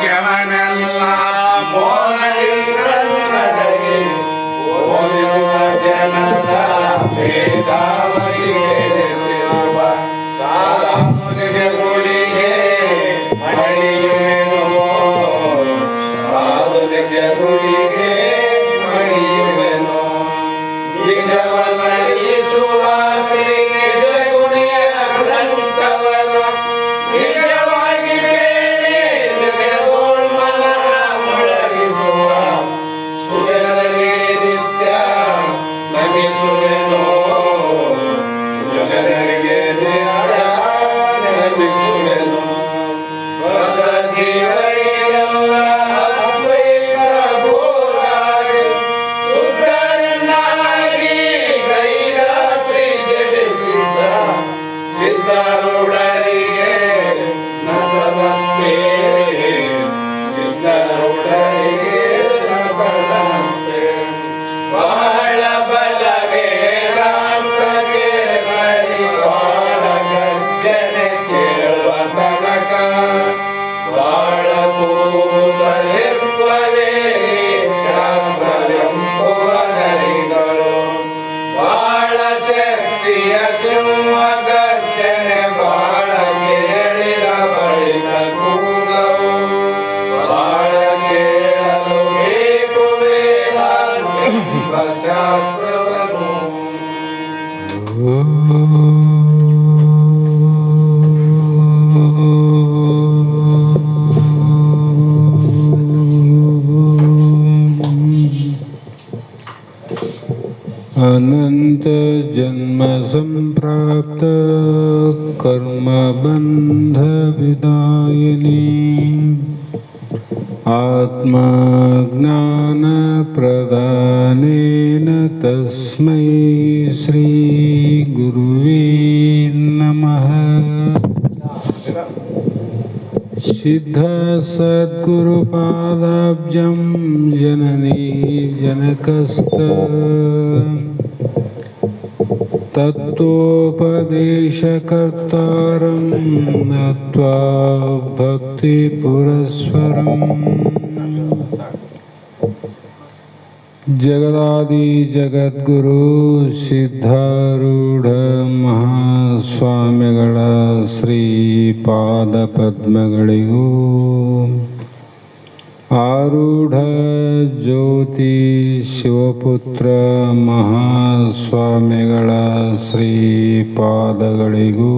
ವಾಕ್ಯವನೆಲ್ಲ ಮೋಹನಿಲ್ಲದಗೆ ಓದಿಸುವ ಜನರ ವೇದಾವತಿಗೆ ಸೇರುವ ಸಾಧುನಿಗೆ ಮಣಿಯುವೆನೋ ಸಾಧುನಿಗೆ ಮಣಿಯುವೆನೋ ನಿಜವನ್ನರಿಸುವ ಸಿದ್ಧರುಡರಿಗೆ ನತನಂತೆ ಸಿದ್ಧರುಡರಿಗೆ ನತನಂತೆ ಬಾಳ ಬಲ ವೇದಾಂತಕ್ಕೆ ಸರಿ ಬಾಳ ಗರ್ಜನೆ ಕೇಳುವ ತನಕ ಬಾಳ ಕೂದಲಿರುವರೇ ಶಾಸ್ತ್ರವೆಂಬುವ ನರಿಗಳು ಬಾಳ ಶಕ್ತಿಯ ಸಿಂಹ ಗರ್ಜನೆ ಬಾಳ ಕೇಳಿದ ಬಳಿಕ ಕೂಗವು ಬಾಳ ಕೇಳಲು ಬೇಕು ವೇದಾಂತ ಶಾಸ್ತ್ರವನ್ನು अनंत जन्म संप्राप्त कर्म बंध विदायिनी आत्मा ज्ञान प्रदानेन तस्मै श्री गुरुवे नमः। सिद्ध सद्गुरुपादाब्जं जननी जनकस्त तत्त्वोपदेशकर्तारं नत्वा भक्तिपुरस्सरम् जगदादि जगद्गुरु सिद्धारूढ़ महास्वामिಗಳ ಶ್ರೀಪಾದ ಪದ್ಮಗಳಿಗೂ ಆರೂಢ ಜ್ಯೋತಿ ಶಿವಪುತ್ರ ಮಹಾಸ್ವಾಮಿಗಳ ಶ್ರೀಪಾದಗಳಿಗೂ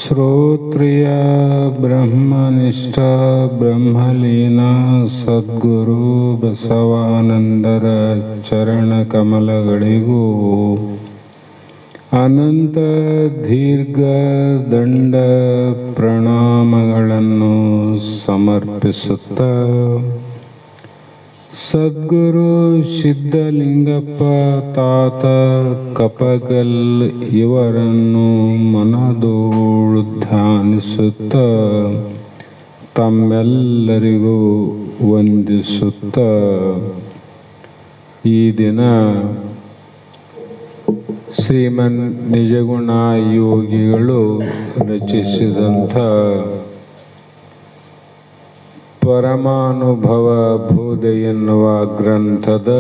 ಶ್ರೋತ್ರಿಯ ಬ್ರಹ್ಮನಿಷ್ಠ ಬ್ರಹ್ಮಲೀನ ಸದ್ಗುರು ಬಸವಾನಂದರ ಚರಣ ಕಮಲಗಳಿಗೂ ಅನಂತ ದೀರ್ಘ ದಂಡ ಪ್ರಣಾಮಗಳನ್ನು ಸಮರ್ಪಿಸುತ್ತ ಸದ್ಗುರು ಸಿದ್ಧಲಿಂಗಪ್ಪ ತಾತ ಕಪಗಲ್ ಇವರನ್ನು ಮನದೋಳು ಧ್ಯಾನಿಸುತ್ತ ತಮ್ಮೆಲ್ಲರಿಗೂ ವಂದಿಸುತ್ತ ಈ ದಿನ ಶ್ರೀಮನ್ ನಿಜಗುಣ ಯೋಗಿಗಳು ರಚಿಸಿದಂಥ ಪರಮಾನುಭವ ಬೋಧೆ ಎನ್ನುವ ಗ್ರಂಥದ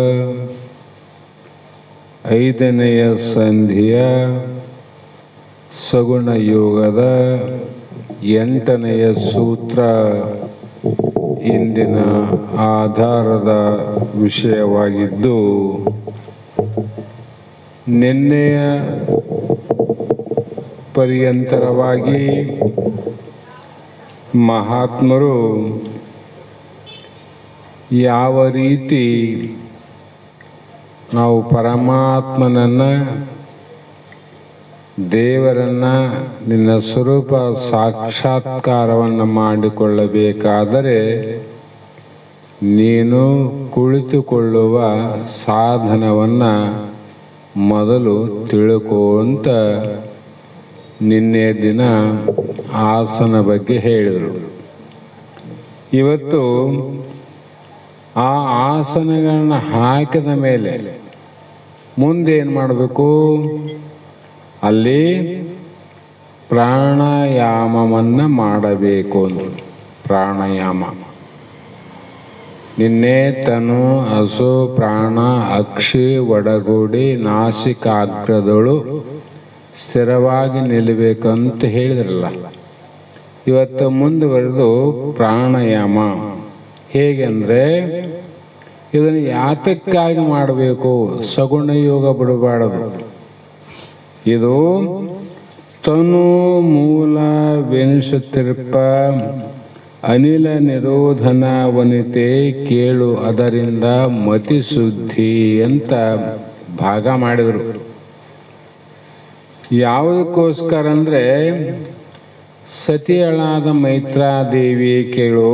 5ನೆಯ ಸಂಧಿಯ ಸಗುಣ ಯೋಗದ 8ನೆಯ ಸೂತ್ರ ಇಂದಿನ ಆಧಾರದ ವಿಷಯವಾಗಿದ್ದು, ನಿನ್ನೆಯ ಪರ್ಯಂತರವಾಗಿ ಮಹಾತ್ಮರು ಯಾವ ರೀತಿ ನಾವು ಪರಮಾತ್ಮನನ್ನು ದೇವರನ್ನು ನಿನ್ನ ಸ್ವರೂಪ ಸಾಕ್ಷಾತ್ಕಾರವನ್ನು ಮಾಡಿಕೊಳ್ಳಬೇಕಾದರೆ ನೀನು ಕುಳಿತುಕೊಳ್ಳುವ ಸಾಧನವನ್ನು ಮೊದಲು ತಿಳ್ಕೊಂತ ನಿನ್ನೆ ದಿನ ಆಸನ ಬಗ್ಗೆ ಹೇಳಿದರು. ಇವತ್ತು ಆ ಆಸನಗಳನ್ನ ಹಾಕಿದ ಮೇಲೆ ಮುಂದೆ ಏನು ಮಾಡಬೇಕು? ಅಲ್ಲಿ ಪ್ರಾಣಾಯಾಮವನ್ನು ಮಾಡಬೇಕು. ಪ್ರಾಣಾಯಾಮ. ನಿನ್ನೆ ತನು ಹಸು ಪ್ರಾಣ ಅಕ್ಷಿ ಒಡಗೂಡಿ ನಾಸಿಕಾಗ್ರದಳು ಸ್ಥಿರವಾಗಿ ನಿಲ್ಲಬೇಕಂತ ಹೇಳಿದ್ರಲ್ಲ. ಇವತ್ತು ಮುಂದುವರೆದು ಪ್ರಾಣಾಯಾಮ ಹೇಗೆಂದರೆ, ಇದನ್ನು ಯಾತಕ್ಕಾಗಿ ಮಾಡಬೇಕು? ಸಗುಣ ಯೋಗ ಬಿಡಬಾರದು. ಇದು ತನು ಮೂಲ ವೆನಿಸುತ್ತಿರ್ಪ ಅನಿಲ ನಿರೋಧನ ವನಿತೆ ಕೇಳು ಅದರಿಂದ ಮತಿ ಶುದ್ಧಿ ಅಂತ ಭಾಗ ಮಾಡಿದರು. ಯಾವುದಕ್ಕೋಸ್ಕರ ಅಂದರೆ, ಸತಿಯಳಾದ ಮೈತ್ರಾದೇವಿ ಕೇಳು,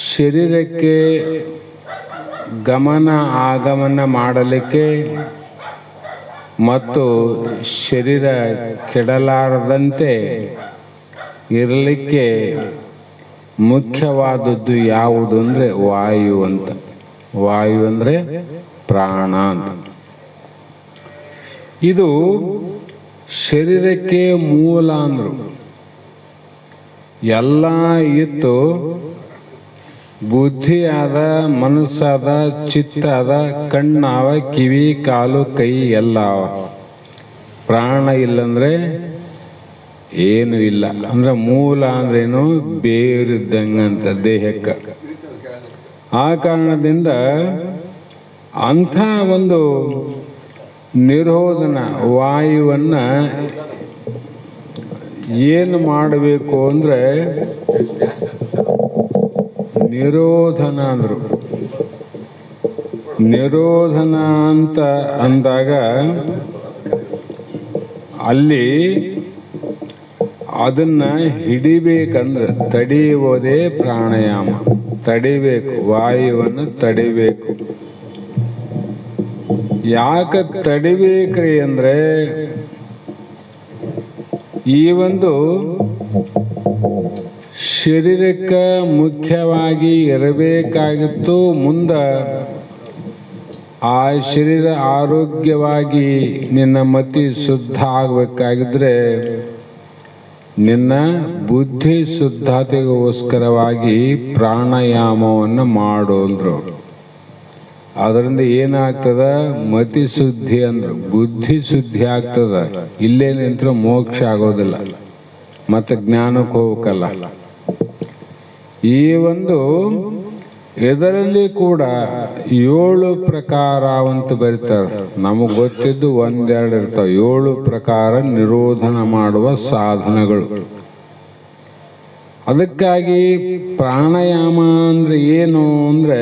ಶರೀರಕ್ಕೆ ಗಮನ ಆಗಮನ ಮಾಡಲಿಕ್ಕೆ ಮತ್ತು ಶರೀರ ಕೆಡಲಾರದಂತೆ ಇರಲಿಕ್ಕೆ ಮುಖ್ಯವಾದದ್ದು ಯಾವುದು ಅಂದರೆ ವಾಯು ಅಂತ. ವಾಯು ಅಂದರೆ ಪ್ರಾಣ ಅಂತ. ಇದು ಶರೀರಕ್ಕೆ ಮೂಲ ಅಂದರು. ಎಲ್ಲ ಇತ್ತು, ಬುದ್ಧಿ ಆದ, ಮನಸ್ಸಾದ, ಚಿತ್ತ ಆದ, ಕಣ್ಣಾವ, ಕಿವಿ, ಕಾಲು, ಕೈ ಎಲ್ಲ ಅವ. ಪ್ರಾಣ ಇಲ್ಲಂದ್ರೆ ಏನು ಇಲ್ಲ. ಅಂದ್ರೆ ಮೂಲ ಅಂದ್ರೇನು? ಬೇರಿದ್ದಂಗಂತ ದೇಹಕ್ಕೆ. ಆ ಕಾರಣದಿಂದ ಅಂಥ ಒಂದು ನಿರೋಧನ ವಾಯುವನ್ನ ಏನು ಮಾಡಬೇಕು ಅಂದ್ರೆ, ನಿರೋಧನ ಅಂದರು. ನಿರೋಧನ ಅಂತ ಅಂದಾಗ ಅಲ್ಲಿ ಅದನ್ನ ಹಿಡಿಬೇಕಂದ್ರೆ ತಡೆಯುವುದೇ ಪ್ರಾಣಾಯಾಮ. ತಡಿಬೇಕು, ವಾಯುವನ್ನು ತಡಿಬೇಕು. ಯಾಕೆ ತಡಿಬೇಕ್ರಿ ಅಂದ್ರೆ, ಈ ಒಂದು ಶರೀರಕ್ಕೆ ಮುಖ್ಯವಾಗಿ ಇರಬೇಕಾಗಿತ್ತು. ಮುಂದೆ ಆ ಶರೀರ ಆರೋಗ್ಯವಾಗಿ ನಿನ್ನ ಮತಿ ಶುದ್ಧ ಆಗಬೇಕಾಗಿದ್ರೆ ನಿನ್ನ ಬುದ್ಧಿ ಶುದ್ಧತೆಗೋಸ್ಕರವಾಗಿ ಪ್ರಾಣಾಯಾಮವನ್ನು ಮಾಡು ಅಂದ್ರು. ಅದರಿಂದ ಏನಾಗ್ತದ? ಮತಿ ಶುದ್ಧಿ ಅಂದ್ರು, ಬುದ್ಧಿ ಶುದ್ಧಿ ಆಗ್ತದ. ಇಲ್ಲೇ ನಿಂತರೂ ಮೋಕ್ಷ ಆಗೋದಿಲ್ಲ, ಮತ್ತೆ ಜ್ಞಾನಕ್ಕೆ ಹೋಗಕ್ಕಲ್ಲ. ಈ ಒಂದು ಇದರಲ್ಲಿ ಕೂಡ 7 ಪ್ರಕಾರ ಅಂತ ಬರೀತಾರೆ. ನಮಗೆ ಗೊತ್ತಿದ್ದು ಒಂದೆರಡು ಇರ್ತಾವೆ. 7 ಪ್ರಕಾರ ನಿರೋಧನ ಮಾಡುವ ಸಾಧನಗಳು. ಅದಕ್ಕಾಗಿ ಪ್ರಾಣಾಯಾಮ ಅಂದ್ರೆ ಏನು ಅಂದ್ರೆ,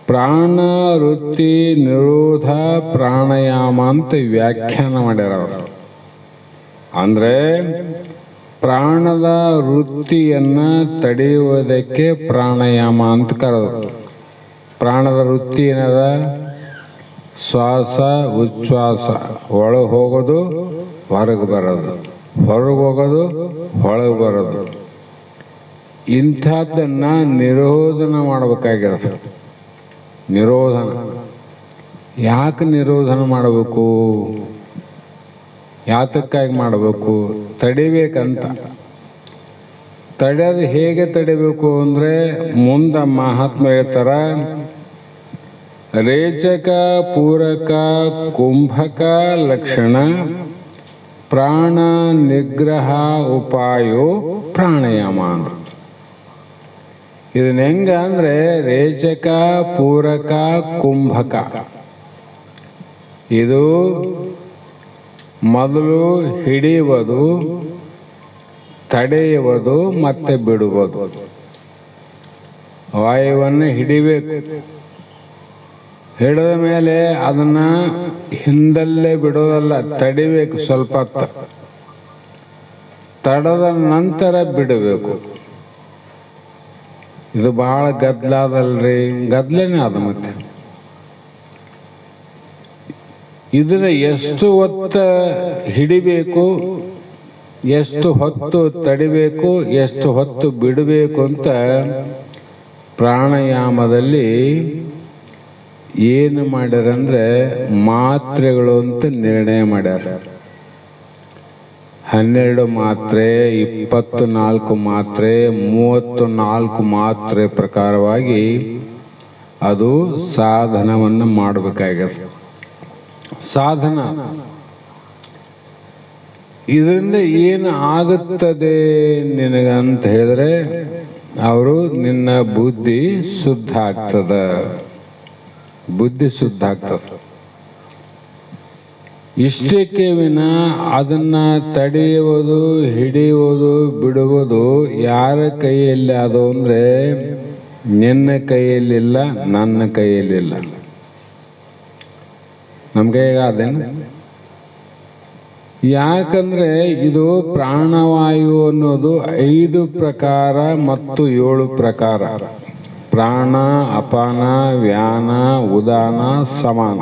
ಪ್ರಾಣ ವೃತ್ತಿ ನಿರೋಧ ಪ್ರಾಣಾಯಾಮ ಅಂತ ವ್ಯಾಖ್ಯಾನ ಮಾಡ್ಯಾರ ಅವರು. ಅಂದ್ರೆ ಪ್ರಾಣದ ವೃತ್ತಿಯನ್ನ ತಡೆಯುವುದಕ್ಕೆ ಪ್ರಾಣಾಯಾಮ ಅಂತ ಕರೆದರು. ಪ್ರಾಣದ ವೃತ್ತಿ ಏನದ? ಶ್ವಾಸ ಉಚ್ಛ್ವಾಸ, ಒಳಗೆ ಹೋಗೋದು ಹೊರಗೆ ಬರೋದು, ಹೊರಗೆ ಹೋಗೋದು ಒಳಗೆ ಬರೋದು. ಇಂಥದ್ದನ್ನ ನಿರೋಧನ ಮಾಡಬೇಕಾಗಿರೋದು. ನಿರೋಧನ ಯಾಕೆ ನಿರೋಧನ ಮಾಡಬೇಕು? ಯಾತಕ್ಕಾಗಿ ಮಾಡಬೇಕು? ತಡಿಬೇಕಂತ. ತಡೆಯೋದು ಹೇಗೆ ತಡಿಬೇಕು ಅಂದ್ರೆ, ಮುಂದೆ ಮಹಾತ್ಮ ಹೇಳ್ತಾರ, ರೇಚಕ ಪೂರಕ ಕುಂಭಕ ಲಕ್ಷಣ ಪ್ರಾಣ ನಿಗ್ರಹ ಉಪಾಯೋ ಪ್ರಾಣಾಯಾಮ. ಇದನ್ನ ಹೆಂಗ ಅಂದ್ರೆ, ರೇಚಕ ಪೂರಕ ಕುಂಭಕ. ಇದು ಮೊದಲು ಹಿಡಿಯುವುದು, ತಡೆಯುವುದು, ಮತ್ತೆ ಬಿಡುವುದು. ವಾಯುವನ್ನು ಹಿಡಿಬೇಕು, ಹಿಡಿದ ಮೇಲೆ ಅದನ್ನ ಹಿಂದಲ್ಲೇ ಬಿಡೋದಲ್ಲ, ತಡಿಬೇಕು. ಸ್ವಲ್ಪ ತಡದ ನಂತರ ಬಿಡಬೇಕು. ಇದು ಬಹಳ ಗದ್ಲಾದಲ್ರಿ, ಗದ್ಲೇನೆ ಅದ. ಮತ್ತೆ ಇದನ್ನ ಎಷ್ಟು ಹೊತ್ತು ಹಿಡಿಬೇಕು, ಎಷ್ಟು ಹೊತ್ತು ತಡಿಬೇಕು, ಎಷ್ಟು ಹೊತ್ತು ಬಿಡಬೇಕು ಅಂತ ಪ್ರಾಣಾಯಾಮದಲ್ಲಿ ಏನು ಮಾಡ್ಯಾರಂದ್ರೆ ಮಾತ್ರೆಗಳು ಅಂತ ನಿರ್ಣಯ ಮಾಡ್ಯಾರ. 12 ಮಾತ್ರೆ, 24 ಮಾತ್ರೆ, 34 ಮಾತ್ರೆ ಪ್ರಕಾರವಾಗಿ ಅದು ಸಾಧನವನ್ನು ಮಾಡಬೇಕಾಗಿದೆ. ಸಾಧನ ಇದರಿಂದ ಏನು ಆಗುತ್ತದೆ ನಿನಗಂತ ಹೇಳಿದ್ರೆ ಅವರು ನಿನ್ನ ಬುದ್ಧಿ ಶುದ್ಧ ಆಗ್ತದ. ಬುದ್ಧಿ ಶುದ್ಧ ಆಗ್ತದೆ. ಇಷ್ಟಕ್ಕೆ ವಿನ ಅದನ್ನ ತಡೆಯುವುದು, ಹಿಡಿಯುವುದು, ಬಿಡುವುದು ಯಾರ ಕೈಯಲ್ಲಿ ಅದು ಅಂದ್ರೆ ನಿನ್ನ ಕೈಯಲ್ಲಿಲ್ಲ, ನನ್ನ ಕೈಯಲ್ಲಿಲ್ಲ. ನಮ್ಮ ಕೈಯಾಗ ಅದೇನು? ಯಾಕಂದ್ರೆ ಇದು ಪ್ರಾಣವಾಯು ಅನ್ನೋದು 5 ಪ್ರಕಾರ ಮತ್ತು 7 ಪ್ರಕಾರ. ಪ್ರಾಣ, ಅಪಾನ, ವ್ಯಾನ, ಉದಾನ, ಸಮಾನ.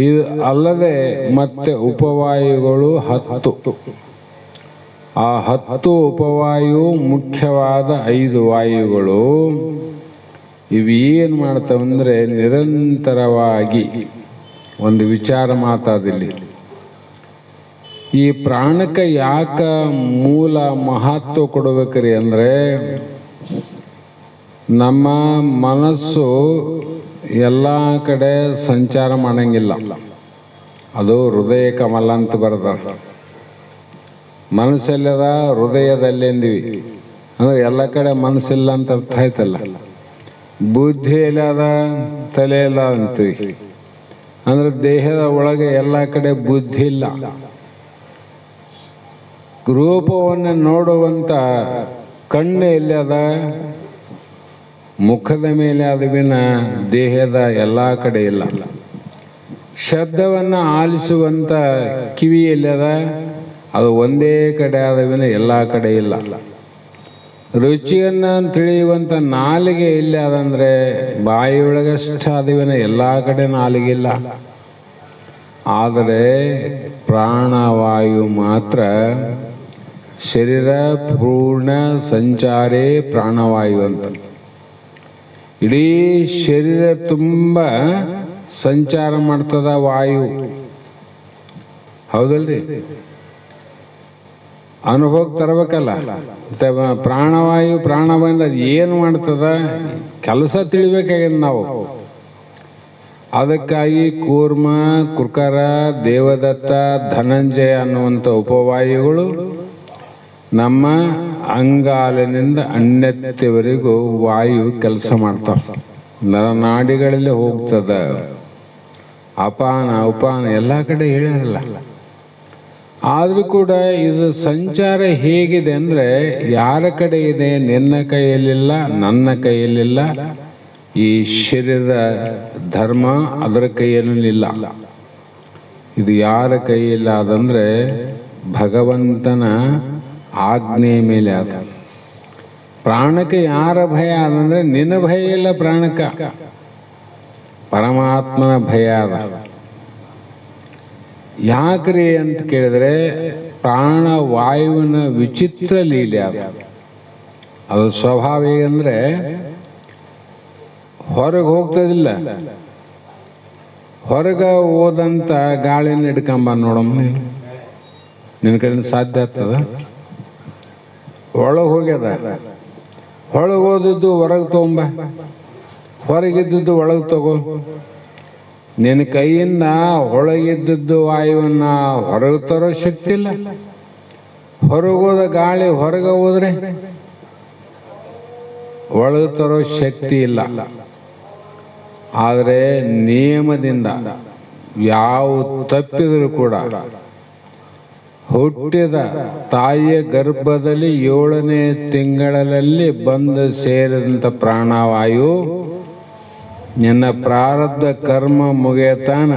ಇದು ಅಲ್ಲದೆ ಮತ್ತೆ ಉಪವಾಯುಗಳು 10. ಆ 10 ಉಪವಾಯು ಮುಖ್ಯವಾದ 5 ವಾಯುಗಳು ಇವೇನು ಮಾಡ್ತಾವಂದ್ರೆ ನಿರಂತರವಾಗಿ ಒಂದು ವಿಚಾರ ಮಾತಾದಿಲ್ಲಿ. ಈ ಪ್ರಾಣಕ್ಕೆ ಯಾಕ ಮೂಲ ಮಹತ್ವ ಕೊಡಬೇಕ್ರಿ ಅಂದ್ರೆ ನಮ್ಮ ಮನಸ್ಸು ಎಲ್ಲ ಕಡೆ ಸಂಚಾರ ಮಾಡಂಗಿಲ್ಲ. ಅದು ಹೃದಯ ಕಮಲ ಅಂತ ಬರೆದಾರ. ಮನಸ್ಸೆಲ್ಲದ ಹೃದಯದಲ್ಲಿ ಎಂದಿವಿ ಅಂದ್ರೆ ಎಲ್ಲ ಕಡೆ ಮನಸ್ಸಿಲ್ಲ ಅಂತ ಅರ್ಥ ಆಯ್ತಲ್ಲ. ಬುದ್ಧಿ ಎಲ್ಲದ ತಲೆ ಎಲ್ಲ ಅಂತೀವಿ ಅಂದ್ರೆ ದೇಹದ ಒಳಗೆ ಎಲ್ಲ ಕಡೆ ಬುದ್ಧಿ ಇಲ್ಲ. ರೂಪವನ್ನು ನೋಡುವಂತ ಕಣ್ಣು ಎಲ್ಲದ ಮುಖದ ಮೇಲೆ ಆದವಿನ ದೇಹದ ಎಲ್ಲ ಕಡೆ ಇಲ್ಲ. ಶಬ್ದವನ್ನು ಆಲಿಸುವಂತ ಕಿವಿ ಎಲ್ಲದ ಅದು ಒಂದೇ ಕಡೆ ಆದವಿನ ಎಲ್ಲ ಕಡೆ ಇಲ್ಲ. ರುಚಿಯನ್ನು ತಿಳಿಯುವಂತ ನಾಲಿಗೆ ಇಲ್ಲ ಅದಂದ್ರೆ ಬಾಯಿಯೊಳಗಷ್ಟ ಆದವಿನ ಎಲ್ಲ ಕಡೆ ನಾಲಿಗೆ ಇಲ್ಲ. ಆದರೆ ಪ್ರಾಣವಾಯು ಮಾತ್ರ ಶರೀರ ಪೂರ್ಣ ಸಂಚಾರೇ ಪ್ರಾಣವಾಯು ಅಂತ. ಇಡೀ ಶರೀರ ತುಂಬ ಸಂಚಾರ ಮಾಡ್ತದ ವಾಯು. ಹೌದಲ್ರಿ? ಅನುಭವಕ್ಕೆ ತರಬೇಕಲ್ಲ. ಪ್ರಾಣವಾಯು ಪ್ರಾಣ ಬಂದ ಏನು ಮಾಡ್ತದ ಕೆಲಸ ತಿಳಿಬೇಕಾಗ್ಯದ ನಾವು. ಅದಕ್ಕಾಗಿ ಕೂರ್ಮ, ಕುರ್ಕರ, ದೇವದತ್ತ, ಧನಂಜಯ ಅನ್ನುವಂಥ ಉಪವಾಯುಗಳು ನಮ್ಮ ಅಂಗಾಲಿನಿಂದ ಅಣ್ಣೆತ್ತಿವರೆಗೂ ವಾಯು ಕೆಲಸ ಮಾಡ್ತಾವ. ನರನಾಡಿಗಳಲ್ಲಿ ಹೋಗ್ತದ. ಅಪಾನ ಉಪಾನ ಎಲ್ಲ ಕಡೆ ಹೇಳಿರಲ್ಲ. ಆದರೂ ಕೂಡ ಇದು ಸಂಚಾರ ಹೇಗಿದೆ ಅಂದ್ರೆ ಯಾರ ಕಡೆ ಇದೆ? ನಿನ್ನ ಕೈಯಲ್ಲಿಲ್ಲ, ನನ್ನ ಕೈಯಲ್ಲಿಲ್ಲ. ಈ ಶರೀರದ ಧರ್ಮ ಅದರ ಕೈಯಲ್ಲಿಲ್ಲ. ಇದು ಯಾರ ಕೈಯಿಲ್ಲ ಅದಂದ್ರೆ ಭಗವಂತನ ಆಜ್ಞೆ ಮೇಲೆ ಅದ. ಪ್ರಾಣಕ್ಕೆ ಯಾರ ಭಯ ಅದಂದ್ರೆ ನಿನ್ನ ಭಯ ಇಲ್ಲ ಪ್ರಾಣಕ್ಕ, ಪರಮಾತ್ಮನ ಭಯ ಅದ. ಯಾಕ್ರಿ ಅಂತ ಕೇಳಿದ್ರೆ ಪ್ರಾಣ ವಾಯುವಿನ ವಿಚಿತ್ರ ಲೀಲೆ ಅದ. ಅದು ಸ್ವಭಾವ ಹೇಗಂದ್ರೆ ಹೊರಗೆ ಹೋಗ್ತದಿಲ್ಲ. ಹೊರಗೆ ಹೋದಂತ ಗಾಳಿನ ಹಿಡ್ಕೊಂಬ ನೋಡಮ್ಮ, ನಿನ್ನ ಕಡೆಯಿಂದ ಸಾಧ್ಯ ಆಗ್ತದ? ಒಳಗೆ ಹೋಗ್ಯದ, ಒಳಗೆ ಹೋದದ್ದು ಹೊರಗೆ ತಗೊಂಬ, ಹೊರಗಿದ್ದದ್ದು ಒಳಗೆ ತಗೋ. ನಿನ್ನ ಕೈಯಿಂದ ಒಳಗಿದ್ದದ್ದು ವಾಯುವನ್ನ ಹೊರಗೆ ತರೋ ಶಕ್ತಿ ಇಲ್ಲ. ಹೊರಗೋದ ಗಾಳಿ ಹೊರಗೆ ಹೋದ್ರೆ ಒಳಗೆ ತರೋ ಶಕ್ತಿ ಇಲ್ಲ. ಆದರೆ ನಿಯಮದಿಂದ ಯಾವ ತಪ್ಪಿದರೂ ಕೂಡ ಹುಟ್ಟಿದ ತಾಯಿಯ ಗರ್ಭದಲ್ಲಿ 7ನೇ ತಿಂಗಳಲ್ಲಿ ಬಂದು ಸೇರಿದಂಥ ಪ್ರಾಣವಾಯು ನಿನ್ನ ಪ್ರಾರಬ್ಧ ಕರ್ಮ ಮುಗಿಯತಾನ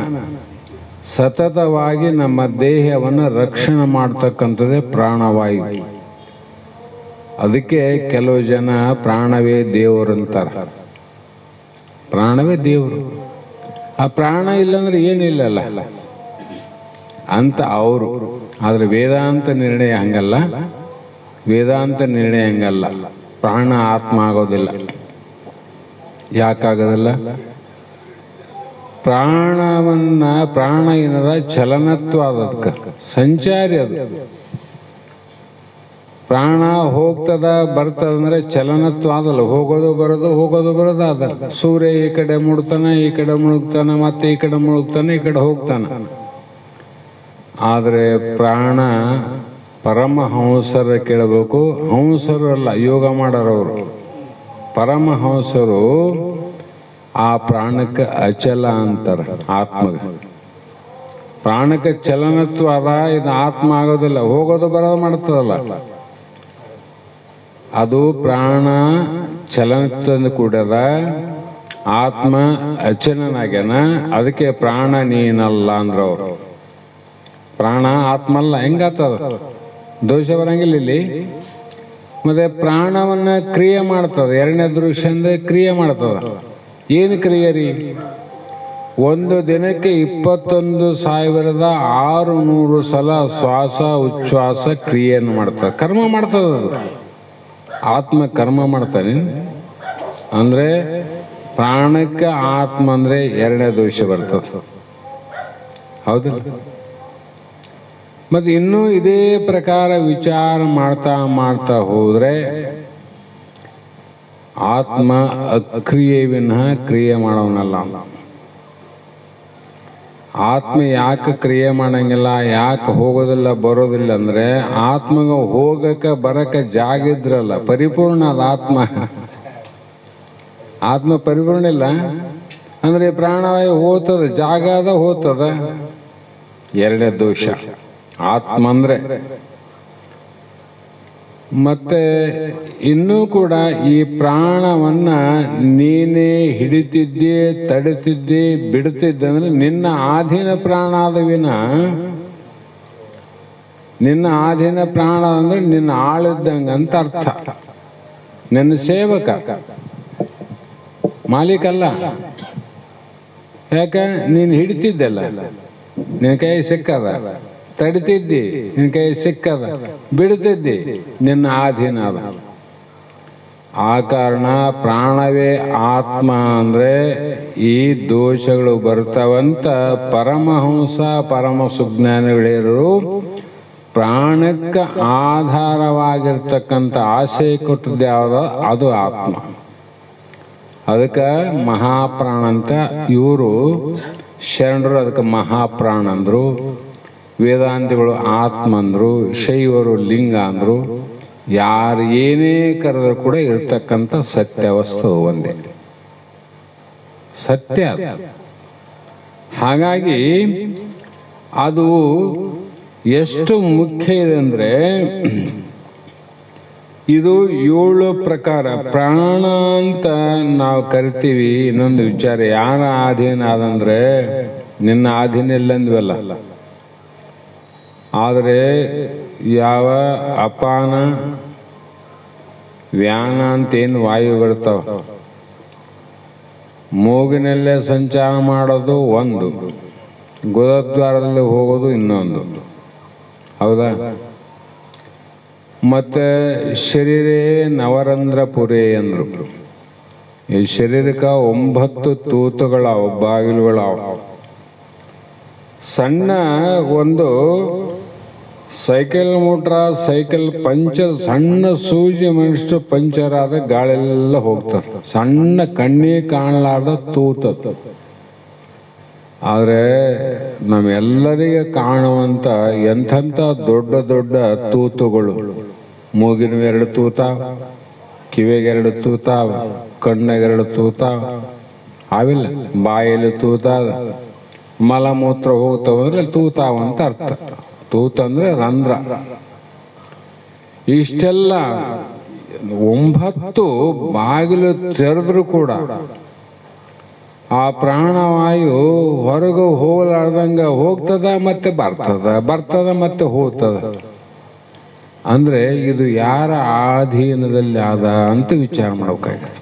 ಸತತವಾಗಿ ನಮ್ಮ ದೇಹವನ್ನು ರಕ್ಷಣೆ ಮಾಡ್ತಕ್ಕಂಥದ್ದೇ ಪ್ರಾಣವಾಯು. ಅದಕ್ಕೆ ಕೆಲವು ಜನ ಪ್ರಾಣವೇ ದೇವರು ಅಂತಾರೆ. ಪ್ರಾಣವೇ ದೇವರು. ಆ ಪ್ರಾಣ ಇಲ್ಲಂದ್ರೆ ಏನಿಲ್ಲಲ್ಲ ಅಂತ ಅವರು. ಆದ್ರೆ ವೇದಾಂತ ನಿರ್ಣಯ ಹಂಗಲ್ಲ. ವೇದಾಂತ ನಿರ್ಣಯ ಹಂಗಲ್ಲ. ಪ್ರಾಣ ಆತ್ಮ ಆಗೋದಿಲ್ಲ. ಯಾಕಾಗೋದಿಲ್ಲ? ಪ್ರಾಣ ಏನದ ಚಲನತ್ವ ಅದಕ್ಕೆ ಸಂಚಾರಿ ಅದು. ಪ್ರಾಣ ಹೋಗ್ತದ ಬರ್ತದ ಅಂದ್ರೆ ಚಲನತ್ವ ಅದಲ್ಲ, ಹೋಗೋದು ಬರೋದು ಹೋಗೋದು ಬರೋದು ಅದ. ಸೂರ್ಯ ಈ ಕಡೆ ಮುಡ್ತಾನ, ಈ ಕಡೆ ಮುಳುಗ್ತಾನ, ಮತ್ತೆ ಈ ಕಡೆ ಮುಳುಗ್ತಾನೆ, ಈ ಕಡೆ ಹೋಗ್ತಾನ. ಆದರೆ ಪ್ರಾಣ ಪರಮಹಂಸರ ಕೇಳಬೇಕು, ಹಂಸರು ಅಲ್ಲ, ಯೋಗ ಮಾಡೋರವರು. ಪರಮಹಂಸರು ಆ ಪ್ರಾಣಕ್ಕೆ ಅಚಲ ಅಂತಾರೆ, ಆತ್ಮಗೆ. ಪ್ರಾಣಕ್ಕೆ ಚಲನತ್ವ ಅದ, ಇದು ಆತ್ಮ ಆಗೋದಿಲ್ಲ, ಹೋಗೋದು ಬರೋದು ಮಾಡ್ತದಲ್ಲ. ಅದು ಪ್ರಾಣ ಚಲನತ್ವದಿಂದ ಕೂಡದ, ಆತ್ಮ ಅಚಲನಾಗ್ಯಾನ. ಅದಕ್ಕೆ ಪ್ರಾಣ ನೀನಲ್ಲ ಅಂದ್ರವ್ರು. ಪ್ರಾಣ ಆತ್ಮ ಅಲ್ಲ, ಹೆಂಗಾಗ್ತದ? ದೋಷ ಬರಂಗಿಲ್ಲ ಇಲ್ಲಿ. ಮತ್ತೆ ಪ್ರಾಣವನ್ನ ಕ್ರಿಯೆ ಮಾಡ್ತದ. ಎರಡನೇ ದೃಶ್ಯ ಅಂದ್ರೆ ಕ್ರಿಯೆ ಮಾಡ್ತದ. ಏನು ಕ್ರಿಯೆ ರೀ? ಒಂದು ದಿನಕ್ಕೆ 21,600 ಸಲ ಶ್ವಾಸ ಉಚ್ಛ್ವಾಸ ಕ್ರಿಯೆಯನ್ನು ಮಾಡ್ತದೆ, ಕರ್ಮ ಮಾಡ್ತದ. ಅದು ಆತ್ಮ ಕರ್ಮ ಮಾಡ್ತಾನೆ. ಅಂದ್ರೆ ಪ್ರಾಣಕ್ಕೆ ಆತ್ಮ ಅಂದ್ರೆ ಎರಡನೇ ದೋಷ ಬರ್ತದೆ, ಹೌದಿಲ್ಲ? ಮತ್ತೆ ಇನ್ನೂ ಇದೇ ಪ್ರಕಾರ ವಿಚಾರ ಮಾಡ್ತಾ ಹೋದ್ರೆ ಆತ್ಮ ಅಕ್ರಿಯೆ ವಿನಃ ಕ್ರಿಯೆ ಮಾಡೋನಲ್ಲ. ಆತ್ಮ ಯಾಕೆ ಕ್ರಿಯೆ ಮಾಡಂಗಿಲ್ಲ, ಯಾಕೆ ಹೋಗೋದಿಲ್ಲ ಬರೋದಿಲ್ಲ ಅಂದ್ರೆ ಆತ್ಮಗ ಹೋಗಕ್ಕೆ ಬರಕ್ಕೆ ಜಾಗ ಇದ್ರಲ್ಲ, ಪರಿಪೂರ್ಣ ಅದ ಆತ್ಮ. ಆತ್ಮ ಪರಿಪೂರ್ಣ ಇಲ್ಲ ಅಂದ್ರೆ ಪ್ರಾಣವಾಯು ಹೋಗ್ತದ, ಜಾಗ ಅದ ಹೋಗ್ತದ. ಎರಡನೇ ದೋಷ ಆತ್ಮ ಅಂದ್ರೆ. ಮತ್ತೆ ಇನ್ನೂ ಕೂಡ ಈ ಪ್ರಾಣವನ್ನ ನೀನೇ ಹಿಡಿತಿದ್ದೆ, ತಡಿತಿದ್ದೆ, ಬಿಡ್ತಿದ್ದೆ ಅಂದ್ರೆ ನಿನ್ನ ಆಧೀನ ಪ್ರಾಣ ಆದವಿನ. ನಿನ್ನ ಆಧೀನ ಪ್ರಾಣ ಅಂದ್ರೆ ನಿನ್ನ ಆಳಿದ್ದಂಗ ಅಂತ ಅರ್ಥ. ನಿನ್ನ ಸೇವಕ, ಮಾಲೀಕಲ್ಲ. ಯಾಕ? ನೀನು ಹಿಡಿತಿದ್ದಲ್ಲ, ನಿನ್ನ ಕೈ ಸಿಕ್ಕದ, ತಡಿತಿದ್ದಿ, ನಿನ್ನ ಕೈ ಸಿಕ್ಕದ, ಬಿಡ್ತಿದ್ದಿ, ನಿನ್ನ ಆಧೀನ ಅದ. ಆ ಕಾರಣ ಪ್ರಾಣವೇ ಆತ್ಮ ಅಂದ್ರೆ ಈ ದೋಷಗಳು ಬರ್ತಾವಂತ ಪರಮಹಂಸ ಪರಮ ಸುಜ್ಞಾನಿಗಳೇರು ಪ್ರಾಣಕ್ಕೆ ಆಧಾರವಾಗಿರ್ತಕ್ಕಂಥ ಆಸೆ ಕೊಟ್ಟದ್ದು ಯಾವ್ದು? ಅದು ಆತ್ಮ. ಅದಕ್ಕೆ ಮಹಾಪ್ರಾಣ ಅಂತ ಇವರು ಶರಣರು ಅದಕ್ಕೆ ಮಹಾಪ್ರಾಣ ಅಂದ್ರು. ವೇದಾಂತಿಗಳು ಆತ್ಮ ಅಂದ್ರು, ಶೈವರು ಲಿಂಗ ಅಂದ್ರು. ಯಾರು ಏನೇ ಕರೆದ್ರು ಕೂಡ ಇರ್ತಕ್ಕಂಥ ಸತ್ಯವಸ್ತು ಒಂದೇ, ಸತ್ಯ. ಹಾಗಾಗಿ ಅದು ಎಷ್ಟು ಮುಖ್ಯ ಇದೆ ಅಂದ್ರೆ, ಇದು 7 ಪ್ರಕಾರ ಪ್ರಾಣ ಅಂತ ನಾವು ಕರಿತೀವಿ. ಇನ್ನೊಂದು ವಿಚಾರ, ಯಾರ ಆಧೀನ ಆದಂದ್ರೆ ನಿನ್ನ ಆಧೀನ ಇಲ್ಲಂದ್ವಲ್ಲ. ಆದರೆ ಯಾವ ಅಪಾನ ವ್ಯಾನ ಅಂತೇನು ವಾಯು ಬರ್ತಾವ, ಮೂಗಿನಲ್ಲೇ ಸಂಚಾರ ಮಾಡೋದು ಒಂದು, ಗುದದ್ವಾರದಲ್ಲಿ ಹೋಗೋದು ಇನ್ನೊಂದು, ಹೌದಾ? ಮತ್ತೆ ಶರೀರೇ ನವರಂಧ್ರ ಪುರೇ ಅಂದ್ರು. ಈ ಶರೀರಕ್ಕೆ 9 ತೂತುಗಳಾವ, ಬಾಗಿಲುಗಳಾವ. ಸಣ್ಣ ಒಂದು ಸೈಕಲ್ ಮೋಟ್ರ, ಸೈಕಲ್ ಪಂಚರ್, ಸಣ್ಣ ಸೂಜಿ ಮನುಷ್ಯ ಪಂಚರ್ ಆದ ಗಾಳೆಲ್ಲ ಹೋಗ್ತದೆ. ಸಣ್ಣ ಕಣ್ಣಿಗೆ ಕಾಣಲಾರ್ದ ತೂತ. ಆದರೆ ನಮ್ಮೆಲ್ಲರಿಗೆ ಕಾಣುವಂತ ಎಂಥಂಥ ದೊಡ್ಡ ದೊಡ್ಡ ತೂತುಗಳು, ಮೂಗಿನ 2 ತೂತ, ಕಿವಿಗೆ 2 ತೂತ, ಕಣ್ಣಿಗೆ 2 ತೂತ, ಅವಿಲ್ಲ. ಬಾಯಲ್ಲಿ ತೂತ, ಮಲಮೂತ್ರ ಹೋಗ್ತಾವಂದ್ರೆ ತೂತಾವ ಅಂತ ಅರ್ಥ. ತೂತ ಅಂದ್ರೆ ರಂಧ್ರ. ಇಷ್ಟೆಲ್ಲ 9 ಬಾಗಿಲು ತೆರೆದ್ರು ಕೂಡ ಆ ಪ್ರಾಣವಾಯು ಹೊರಗೆ ಹೋಗಲಾರ್ದಂಗ ಹೋಗ್ತದ, ಮತ್ತೆ ಬರ್ತದ ಮತ್ತೆ ಹೋಗ್ತದ. ಅಂದ್ರೆ ಇದು ಯಾರ ಆಧೀನದಲ್ಲಿ ಆದ ಅಂತ ವಿಚಾರ ಮಾಡ್ಬೇಕಾಗಿದೆ.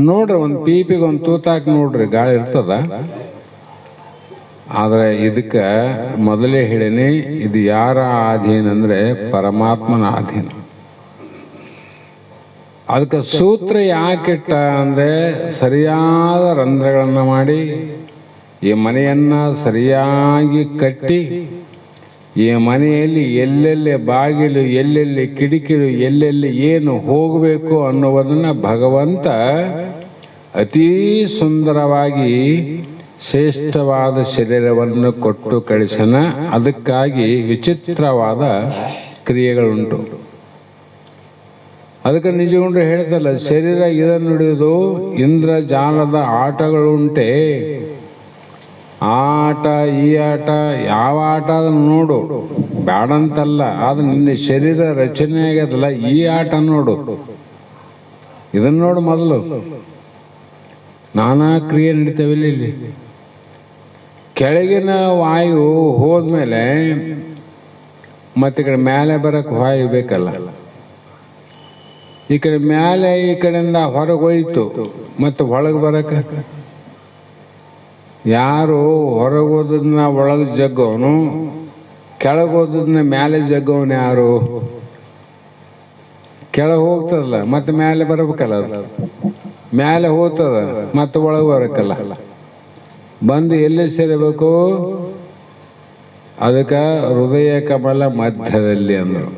ನೋಡ್ರಿ, ಒಂದು ಪೀಪಿಗೆ ಒಂದು ತೂತಾಕಿ ನೋಡ್ರಿ, ಗಾಳಿ ಇರ್ತದ. ಆದ್ರೆ ಇದಕ್ಕೆ ಮೊದಲೇ ಹೇಳಿನಿ, ಇದು ಯಾರ ಆಧೀನ ಅಂದ್ರೆ ಪರಮಾತ್ಮನ ಆಧೀನ. ಅದಕ್ಕೆ ಸೂತ್ರ ಯಾಕಿಟ್ಟ ಅಂದರೆ ಸರಿಯಾದ ರಂಧ್ರಗಳನ್ನು ಮಾಡಿ ಈ ಮನೆಯನ್ನು ಸರಿಯಾಗಿ ಕಟ್ಟಿ ಈ ಮನೆಯಲ್ಲಿ ಎಲ್ಲೆಲ್ಲಿ ಬಾಗಿಲು ಎಲ್ಲೆಲ್ಲಿ ಕಿಟಕಿಲು ಎಲ್ಲೆಲ್ಲಿ ಏನು ಹೋಗಬೇಕು ಅನ್ನುವುದನ್ನು ಭಗವಂತ ಅತೀ ಸುಂದರವಾಗಿ ಶ್ರೇಷ್ಠವಾದ ಶರೀರವನ್ನು ಕೊಟ್ಟು ಕಳಿಸನ. ಅದಕ್ಕಾಗಿ ವಿಚಿತ್ರವಾದ ಕ್ರಿಯೆಗಳುಂಟು. ಅದಕ್ಕೆ ನಿಜಗೊಂಡ್ರೆ ಹೇಳ್ತಲ್ಲ, ಶರೀರ ಇದನ್ನು ನುಡಿಯೋದು ಇಂದ್ರಜಾಲದ ಆಟಗಳುಂಟೆ. ಆಟ ಈ ಆಟ ಯಾವ ಆಟ ಅದನ್ನು ನೋಡು, ಬೇಡಂತಲ್ಲ. ಆದ್ರೆ ನಿನ್ನ ಶರೀರ ರಚನೆ ಆಗ್ಯದಲ್ಲ, ಈ ಆಟ ನೋಡು, ಇದನ್ನು ನೋಡು. ಮೊದಲು ನಾನಾ ಕ್ರಿಯೆ ನಡೀತವೆ ಇಲ್ಲಿ. ಕೆಳಗಿನ ವಾಯು ಹೋದ್ಮೇಲೆ ಮತ್ತೆ ಈ ಕಡೆ ಮೇಲೆ ಬರಕ್ಕೆ ವಾಯು ಬೇಕಲ್ಲ. ಈ ಕಡೆ ಮೇಲೆ ಈ ಕಡೆಯಿಂದ ಹೊರಗೆ ಹೋಯ್ತು, ಮತ್ತೆ ಒಳಗೆ ಬರಕ್ಕೆ ಯಾರು ಹೊರಗೋದನ್ನ ಒಳಗೆ ಜಗ್ಗವನು, ಕೆಳಗೋದನ್ನ ಮೇಲೆ ಜಗ್ಗವನು ಯಾರು? ಕೆಳಗೆ ಹೋಗ್ತದಲ್ಲ, ಮತ್ತೆ ಮೇಲೆ ಬರಬೇಕಲ್ಲ. ಅದು ಮೇಲೆ ಹೋಗ್ತದ, ಮತ್ತೆ ಒಳಗೆ ಬರಕ್ಕಲ್ಲ. ಬಂದು ಎಲ್ಲಿ ಸೇರಬೇಕು? ಅದಕ್ಕೆ ಹೃದಯ ಕಮಲ ಮಧ್ಯದಲ್ಲಿ ಅಂದರು.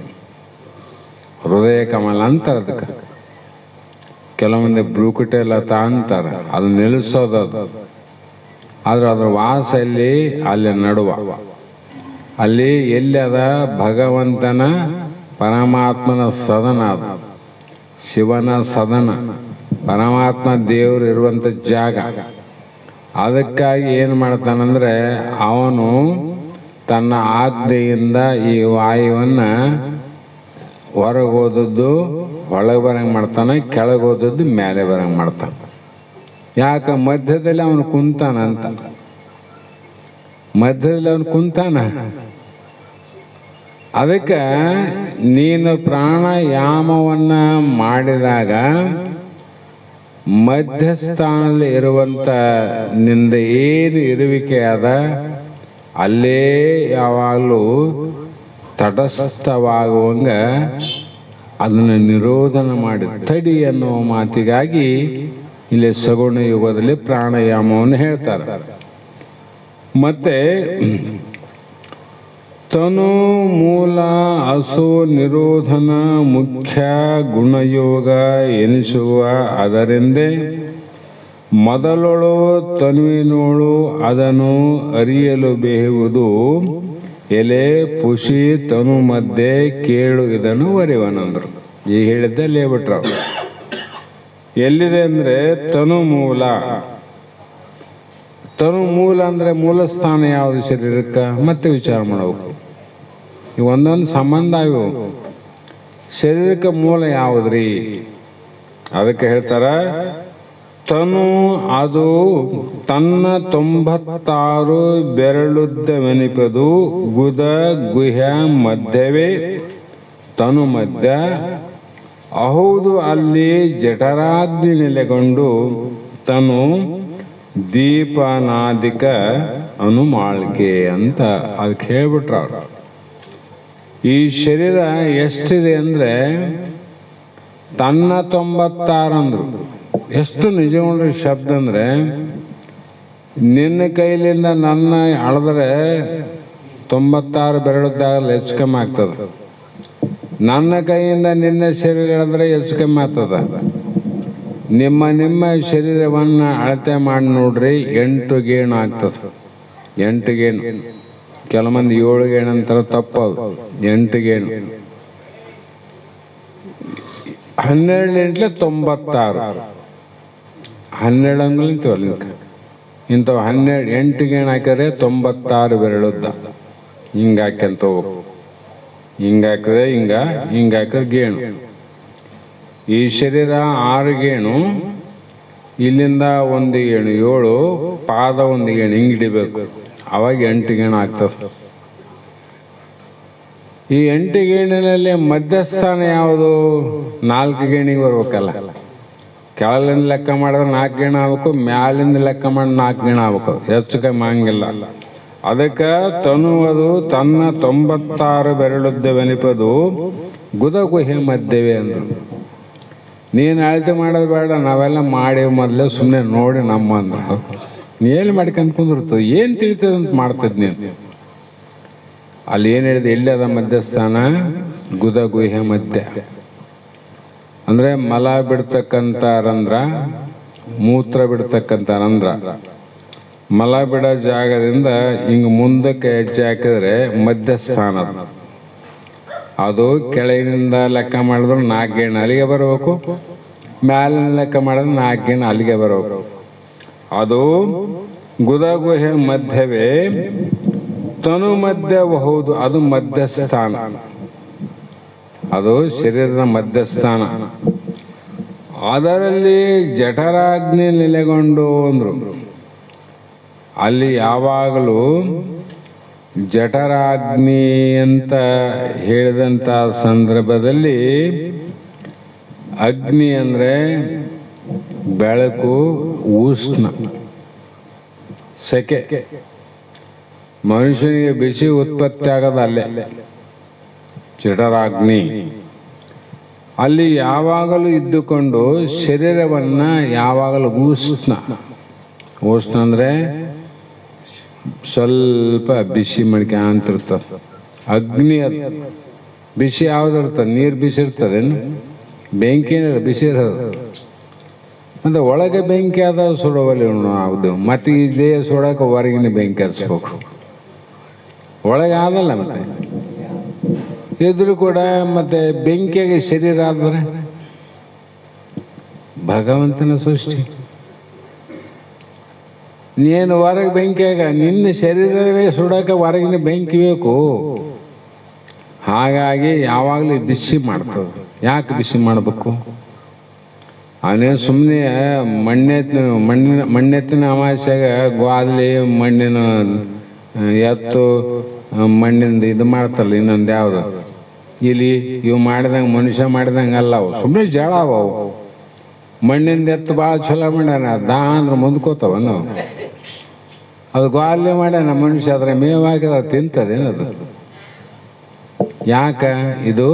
ಹೃದಯ ಕಮಲ ಅಂತಾರೆ ಅದಕ್ಕೆ. ಕೆಲವೊಂದು ಬ್ರೂಕುಟೆ ಲತಾ ಅಂತಾರೆ, ಅದು ನಿಲ್ಲಿಸೋದದು. ಆದ್ರೆ ಅದ್ರ ವಾಸ ಎಲ್ಲಿ? ಅಲ್ಲಿ ನಡುವ. ಅಲ್ಲಿ ಎಲ್ಲಿ ಅದ? ಭಗವಂತನ ಪರಮಾತ್ಮನ ಸದನ, ಅದು ಶಿವನ ಸದನ, ಪರಮಾತ್ಮ ದೇವರು ಇರುವಂಥ ಜಾಗ. ಅದಕ್ಕಾಗಿ ಏನು ಮಾಡ್ತಾನಂದ್ರೆ ಅವನು ತನ್ನ ಆಜ್ಞೆಯಿಂದ ಈ ವಾಯುವನ್ನು ಹೊರಗೋದದ್ದು ಒಳಗೆ ಬರಂಗೆ ಮಾಡ್ತಾನೆ, ಕೆಳಗೋದದ್ದು ಮೇಲೆ ಬರಂಗೆ ಮಾಡ್ತಾನೆ. ಯಾಕೆ? ಮಧ್ಯದಲ್ಲಿ ಅವನು ಕುಂತಾನಂತ. ಮಧ್ಯದಲ್ಲಿ ಅವನು ಕುಂತಾನ. ಅದಕ್ಕೆ ನೀನು ಪ್ರಾಣಾಯಾಮವನ್ನು ಮಾಡಿದಾಗ ಮಧ್ಯಸ್ಥಾನದಲ್ಲಿ ಇರುವಂಥ ನಿಂದ ಏನು ಇರುವಿಕೆ ಅದ ಅಲ್ಲೇ ಯಾವಾಗಲೂ ತಟಸ್ಥವಾಗುವಂಗ ಅದನ್ನು ನಿರೋಧನ ಮಾಡಿ ತಡಿ ಅನ್ನುವ ಮಾತಿಗಾಗಿ ಇಲ್ಲಿ ಸಗುಣ ಯುಗದಲ್ಲಿ ಪ್ರಾಣಾಯಾಮವನ್ನು ಹೇಳ್ತಾರೆ. ಮತ್ತೆ ತನು ಮೂಲ ಅಸೋ ನಿರೋಧನ ಮುಖ್ಯ ಗುಣಯೋಗ ಎನಿಸುವ ಅದರಿಂದೇ ಮೊದಲೊಳು ತನುವಿನೋಳು ಅದನ್ನು ಅರಿಯಲು ಬೇಹುವುದು ಎಲೆ ಪುಷಿ ತನು ಮಧ್ಯೆ ಕೇಳು ಇದನ್ನು ಒರೆವನಂದ್ರು. ಈಗ ಹೇಳಿದ್ದಲ್ಲಿ ಬಿಟ್ರ ಎಲ್ಲಿದೆ ಅಂದ್ರೆ ತನು ಮೂಲ. ತನು ಮೂಲ ಅಂದ್ರೆ ಮೂಲ ಸ್ಥಾನ ಯಾವುದು ಶರೀರಕ್ಕೆ? ಮತ್ತೆ ವಿಚಾರ ಮಾಡಬೇಕು. ಇವು ಒಂದೊಂದು ಸಂಬಂಧ ಇವು. ಶರೀರಕ್ಕೆ ಮೂಲ ಯಾವುದ್ರಿ? ಅದಕ್ಕೆ ಹೇಳ್ತಾರ ತನು ಅದು ತನ್ನ 96 ಬೆರಳುದ್ದವೆನಿಪದು ಗುದ ಗುಹ್ಯ ಮಧ್ಯವೇ ತನು ಮಧ್ಯ. ಅಹುದು ಅಲ್ಲಿ ಜಠರಾಗ್ನಿ ನೆಲೆಗೊಂಡು ತನು ದೀಪನಾದಿಕ ಅನುಮಾಳ್ಕೆ ಅಂತ ಅದಕ್ಕೆ ಹೇಳ್ಬಿಟ್ರ ಅವ್ರು. ಈ ಶರೀರ ಎಷ್ಟಿದೆ ಅಂದ್ರೆ ತನ್ನ 96 ಅಂದ್ರು. ಎಷ್ಟು ನಿಜಗೊಂಡ್ರೆ ಶಬ್ದ ಅಂದ್ರೆ ನಿನ್ನ ಕೈಲಿಂದ ನನ್ನ ಅಳದ್ರೆ 96 ಬೆರಳದ್ದಾಗಲ್ಲ, ಹೆಚ್ಚು ಕಮ್ಮಿ ಆಗ್ತದೆ. ನನ್ನ ಕೈಯಿಂದ ನಿನ್ನ ಶರೀರ ಎಳೆದ್ರೆ ಹೆಚ್ಚು ಕಮ್ಮಿ ಆಗ್ತದ. ನಿಮ್ಮ ಶರೀರವನ್ನು ಅಳತೆ ಮಾಡಿ ನೋಡ್ರಿ, 8 ಗೇಣು ಆಗ್ತದೆ. 8 ಗೇಣು. ಕೆಲವೊಂದು 7 ಗೇಣು ಅಂತಾರೆ, ತಪ್ಪದು. 8 ಗೇಣು. 12 ಎಂಟ್ಲೆ 96. 12 ಅಂಗುಲ ಇಂಥವಲ್ಲ ಇಂಥವು 8 ಗೇಣು ಹಾಕಿದ್ರೆ 96 ಬೆರಳುದ್ದ. ಹಿಂಗೆ ಹಾಕ್ಯಂತ ಹೋಗ್ಬೇಕು. ಹಿಂಗೆ ಹಾಕಿದ್ರೆ ಹಿಂಗೆ ಹಾಕಿದ್ರೆ ಗೇಣು. ಈ ಶರೀರ 6 ಗೇಣು, ಇಲ್ಲಿಂದ 1 ಗೇಣು 7, ಪಾದ 1 ಗೇಣು ಹಿಂಗೆ ಹಿಡಿಬೇಕು. ಅವಾಗ 8 ಗೇಣು ಆಗ್ತದೆ. ಈ 8 ಗೇಣಿನಲ್ಲಿ ಮಧ್ಯಸ್ಥಾನ ಯಾವುದು? 4 ಗೇಣಿಗೆ ಬರ್ಬೇಕಲ್ಲ. ಕೆಳಗಿಂದ ಲೆಕ್ಕ ಮಾಡಿದ್ರೆ 4 ಗೇಣು ಆಗ್ಬೇಕು, ಮ್ಯಾಲಿಂದ ಲೆಕ್ಕ ಮಾಡಿ 4 ಗೇಣು ಆಗ್ಬೇಕು. ಹೆಚ್ಚು ಕಮ್ಮಿ ಹಂಗಿಲ್ಲ. ಅದಕ್ಕೆ ತನುವುದು ತನ್ನ 96 ಬೆರಳುದ್ದವೆನಿಪದು ಗುದ ಗುಹೆ ಮಧ್ಯವೇ ಅಂದರು. ನೀನು ಅಳತೆ ಮಾಡೋದು ಬೇಡ, ನಾವೆಲ್ಲ ಮಾಡಿ ಮೊದಲೇ ಸುಮ್ಮನೆ ನೋಡಿ ನಮ್ಮ ಅಂದ್ರು. ನೀ ಏನು ಮಾಡ್ಕೊಂಡು ಕುಂದಿರ್ತು, ಏನು ತಿಳಿತದ ಅಂತ ಮಾಡ್ತದ್ ನೀನು. ಅಲ್ಲಿ ಏನು ಹೇಳಿದೆ, ಎಲ್ಲಿ ಅದ ಮಧ್ಯಸ್ಥಾನ? ಗುದ ಗುಹೆ ಮಧ್ಯ. ಅಂದರೆ ಮಲ ಬಿಡ್ತಕ್ಕಂಥ ರಂಧ್ರ, ಮೂತ್ರ ಬಿಡ್ತಕ್ಕಂಥ ರಂಧ್ರ. ಮಲ ಬಿಡೋ ಜಾಗದಿಂದ ಹಿಂಗೆ ಮುಂದಕ್ಕೆ ಹೆಜ್ಜೆ ಹಾಕಿದ್ರೆ ಮಧ್ಯಸ್ಥಾನ. ಅದು ಕೆಳಗಿನಿಂದ ಲೆಕ್ಕ ಮಾಡಿದ್ರೆ 4 ಗೇಣು ಅಲ್ಲಿಗೆ ಬರಬೇಕು, ಮ್ಯಾಲಿನ ಲೆಕ್ಕ ಮಾಡಿದ್ರೆ 4 ಗೇಣು ಅಲ್ಲಿಗೆ ಬರಬೇಕು. ಅದು ಗುದ ಗುಹೆ ಮಧ್ಯವೇ ತನು ಮಧ್ಯಬಹುದು, ಅದು ಮಧ್ಯಸ್ಥಾನ. ಅದು ಶರೀರದ ಮಧ್ಯಸ್ಥಾನ. ಅದರಲ್ಲಿ ಜಠರಾಗ್ನಿ ನೆಲೆಗೊಂಡು ಅಂದ್ರು. ಅಲ್ಲಿ ಯಾವಾಗಲೂ ಜಠರಾಗ್ನಿ ಅಂತ ಹೇಳಿದಂಥ ಸಂದರ್ಭದಲ್ಲಿ ಅಗ್ನಿ ಅಂದರೆ ಬೆಳಕು, ಉಷ್ಣ, ಸೆಕೆ. ಮನುಷ್ಯನಿಗೆ ಬಿಸಿ ಉತ್ಪತ್ತಿ ಆಗೋದು ಅಲ್ಲೇ, ಜಠರಾಗ್ನಿ. ಅಲ್ಲಿ ಯಾವಾಗಲೂ ಇದ್ದುಕೊಂಡು ಶರೀರವನ್ನ ಯಾವಾಗಲೂ ಉಷ್ಣ. ಉಷ್ಣ ಅಂದರೆ ಸ್ವಲ್ಪ ಬಿಸಿ ಮಾಡ್ಕೊಂತಿರ್ತದೆ. ಅಗ್ನಿ ಅದು ಬಿಸಿ ಯಾವ್ದು ಇರ್ತದೆ? ನೀರು ಬಿಸಿ ಇರ್ತದೇನು? ಬೆಂಕಿ ಬಿಸಿ ಇರೋದು. ಅಂದ್ರೆ ಒಳಗೆ ಬೆಂಕಿ ಆದ ಸುಡೋವಲ್ಲಿ ಹೌದು. ಮತ್ತೆ ಈ ದೇಹ ಸುಡೋಕೆ ಹೊರಗಿನ ಬೆಂಕಿ ಹಚ್ಬೇಕು, ಒಳಗೆ ಆದಲ್ಲ. ಮತ್ತೆ ಇದ್ರೂ ಕೂಡ ಮತ್ತೆ ಬೆಂಕಿಯಾಗಿ ಶರೀರ ಆದ್ರೆ ಭಗವಂತನ ಸೃಷ್ಟಿ. ನೀನು ಹೊರಗೆ ಬೆಂಕಿಯಾಗ ನಿನ್ನ ಶರೀರವೇ ಸುಡೋಕೆ ಹೊರಗಿನ ಬೆಂಕಿ ಬೇಕು. ಹಾಗಾಗಿ ಯಾವಾಗಲೂ ಬಿಸಿ ಮಾಡ್ತದೆ. ಯಾಕೆ ಬಿಸಿ ಮಾಡಬೇಕು? ಅವನೇ ಸುಮ್ಮನೆ ಮಣ್ಣೆತ್ತಿನ ಅಮಾವಾಸ್ಯಾಗ ಗ್ವಾಲಿ ಮಣ್ಣಿನ ಎತ್ತು ಮಣ್ಣಿಂದ ಇದು ಮಾಡ್ತಾರಲ್ಲ, ಇನ್ನೊಂದು ಯಾವುದು ಇಲ್ಲಿ ಇವು ಮಾಡಿದಂಗೆ ಮನುಷ್ಯ ಮಾಡಿದಂಗೆ ಅಲ್ಲ ಅವು, ಸುಮ್ಮನೆ ಜಳ ಅವು. ಮಣ್ಣಿಂದ ಎತ್ತು ಭಾಳ ಚಲೋ ಮಾಡ್ಯಾನ, ದಾ ಅಂದ್ರೆ ಮುಂದ್ಕೋತಾವ ನಾವು. ಅದು ಗ್ವಾಲಿ ಮಾಡ್ಯಾನ ಮನುಷ್ಯ, ಅದ್ರ ಮೇವು ಹಾಕಿದ್ರೆ ತಿಂತದೇನದು. ಯಾಕ? ಇದು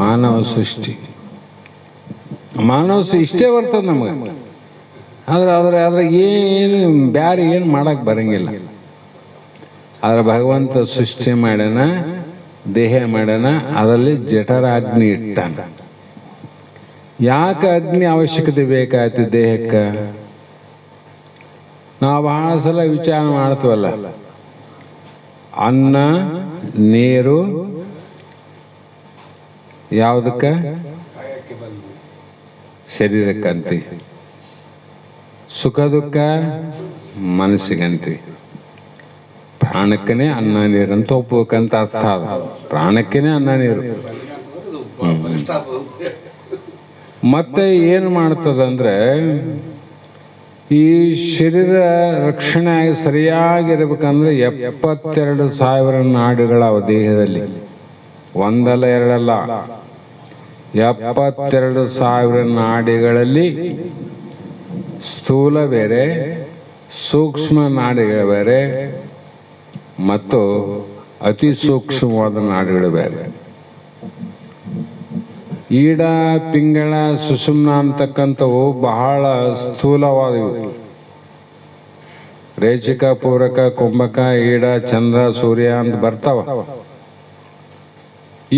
ಮಾನವ ಸೃಷ್ಟಿ. ಮಾನವ ಇಷ್ಟೇ ಬರ್ತದೆ ನಮಗೆ. ಆದ್ರೆ ಏನು ಬ್ಯಾರೆ ಏನು ಮಾಡಕ್ಕೆ ಬರಂಗಿಲ್ಲ. ಆದ್ರೆ ಭಗವಂತ ಸೃಷ್ಟಿ ಮಾಡ್ಯಾನ, ದೇಹ ಮಾಡ್ಯಾನ, ಅದರಲ್ಲಿ ಜಠರಾಗ್ನಿ ಇಟ್ಟಾನ. ಯಾಕೆ ಅಗ್ನಿ ಅವಶ್ಯಕತೆ ಬೇಕಾಯ್ತು ದೇಹಕ್ಕೆ? ನಾವು ಬಹಳ ಸಲ ವಿಚಾರ ಮಾಡ್ತೀವಲ್ಲ. ಅನ್ನ ನೀರು ಯಾವುದಕ್ಕೆ? ಶರೀರಕ್ಕಂತಿ. ಸುಖ ದುಃಖ ಮನಸ್ಸಿಗಂತಿ. ಪ್ರಾಣಕ್ಕನೇ ಅನ್ನ ನೀರು ಅಂತ ಒಪ್ಪಬೇಕಂತ ಅರ್ಥ. ಅದು ಪ್ರಾಣಕ್ಕೇನೆ ಅನ್ನ ನೀರು. ಮತ್ತೆ ಏನು ಮಾಡ್ತದಂದ್ರೆ, ಈ ಶರೀರ ರಕ್ಷಣೆ ಆಗಿ ಸರಿಯಾಗಿರ್ಬೇಕಂದ್ರೆ 72,000 ನಾಡಿಗಳವ ದೇಹದಲ್ಲಿ. ಒಂದಲ್ಲ ಎರಡಲ್ಲ, 72,000 ನಾಡಿಗಳಲ್ಲಿ ಸ್ಥೂಲ ಬೇರೆ, ಸೂಕ್ಷ್ಮ ನಾಡಿಗಳು ಬೇರೆ, ಮತ್ತು ಅತಿ ಸೂಕ್ಷ್ಮವಾದ ನಾಡಿಗಳು ಬೇರೆ. ಈಡ, ಪಿಂಗಳ, ಸುಷುಮ್ನ ಅಂತಕ್ಕಂಥವು ಬಹಳ ಸ್ಥೂಲವಾದವು. ರೇಚಿಕ, ಪೂರಕ, ಕುಂಭಕ, ಈಡ, ಚಂದ್ರ, ಸೂರ್ಯ ಅಂತ ಬರ್ತಾವ.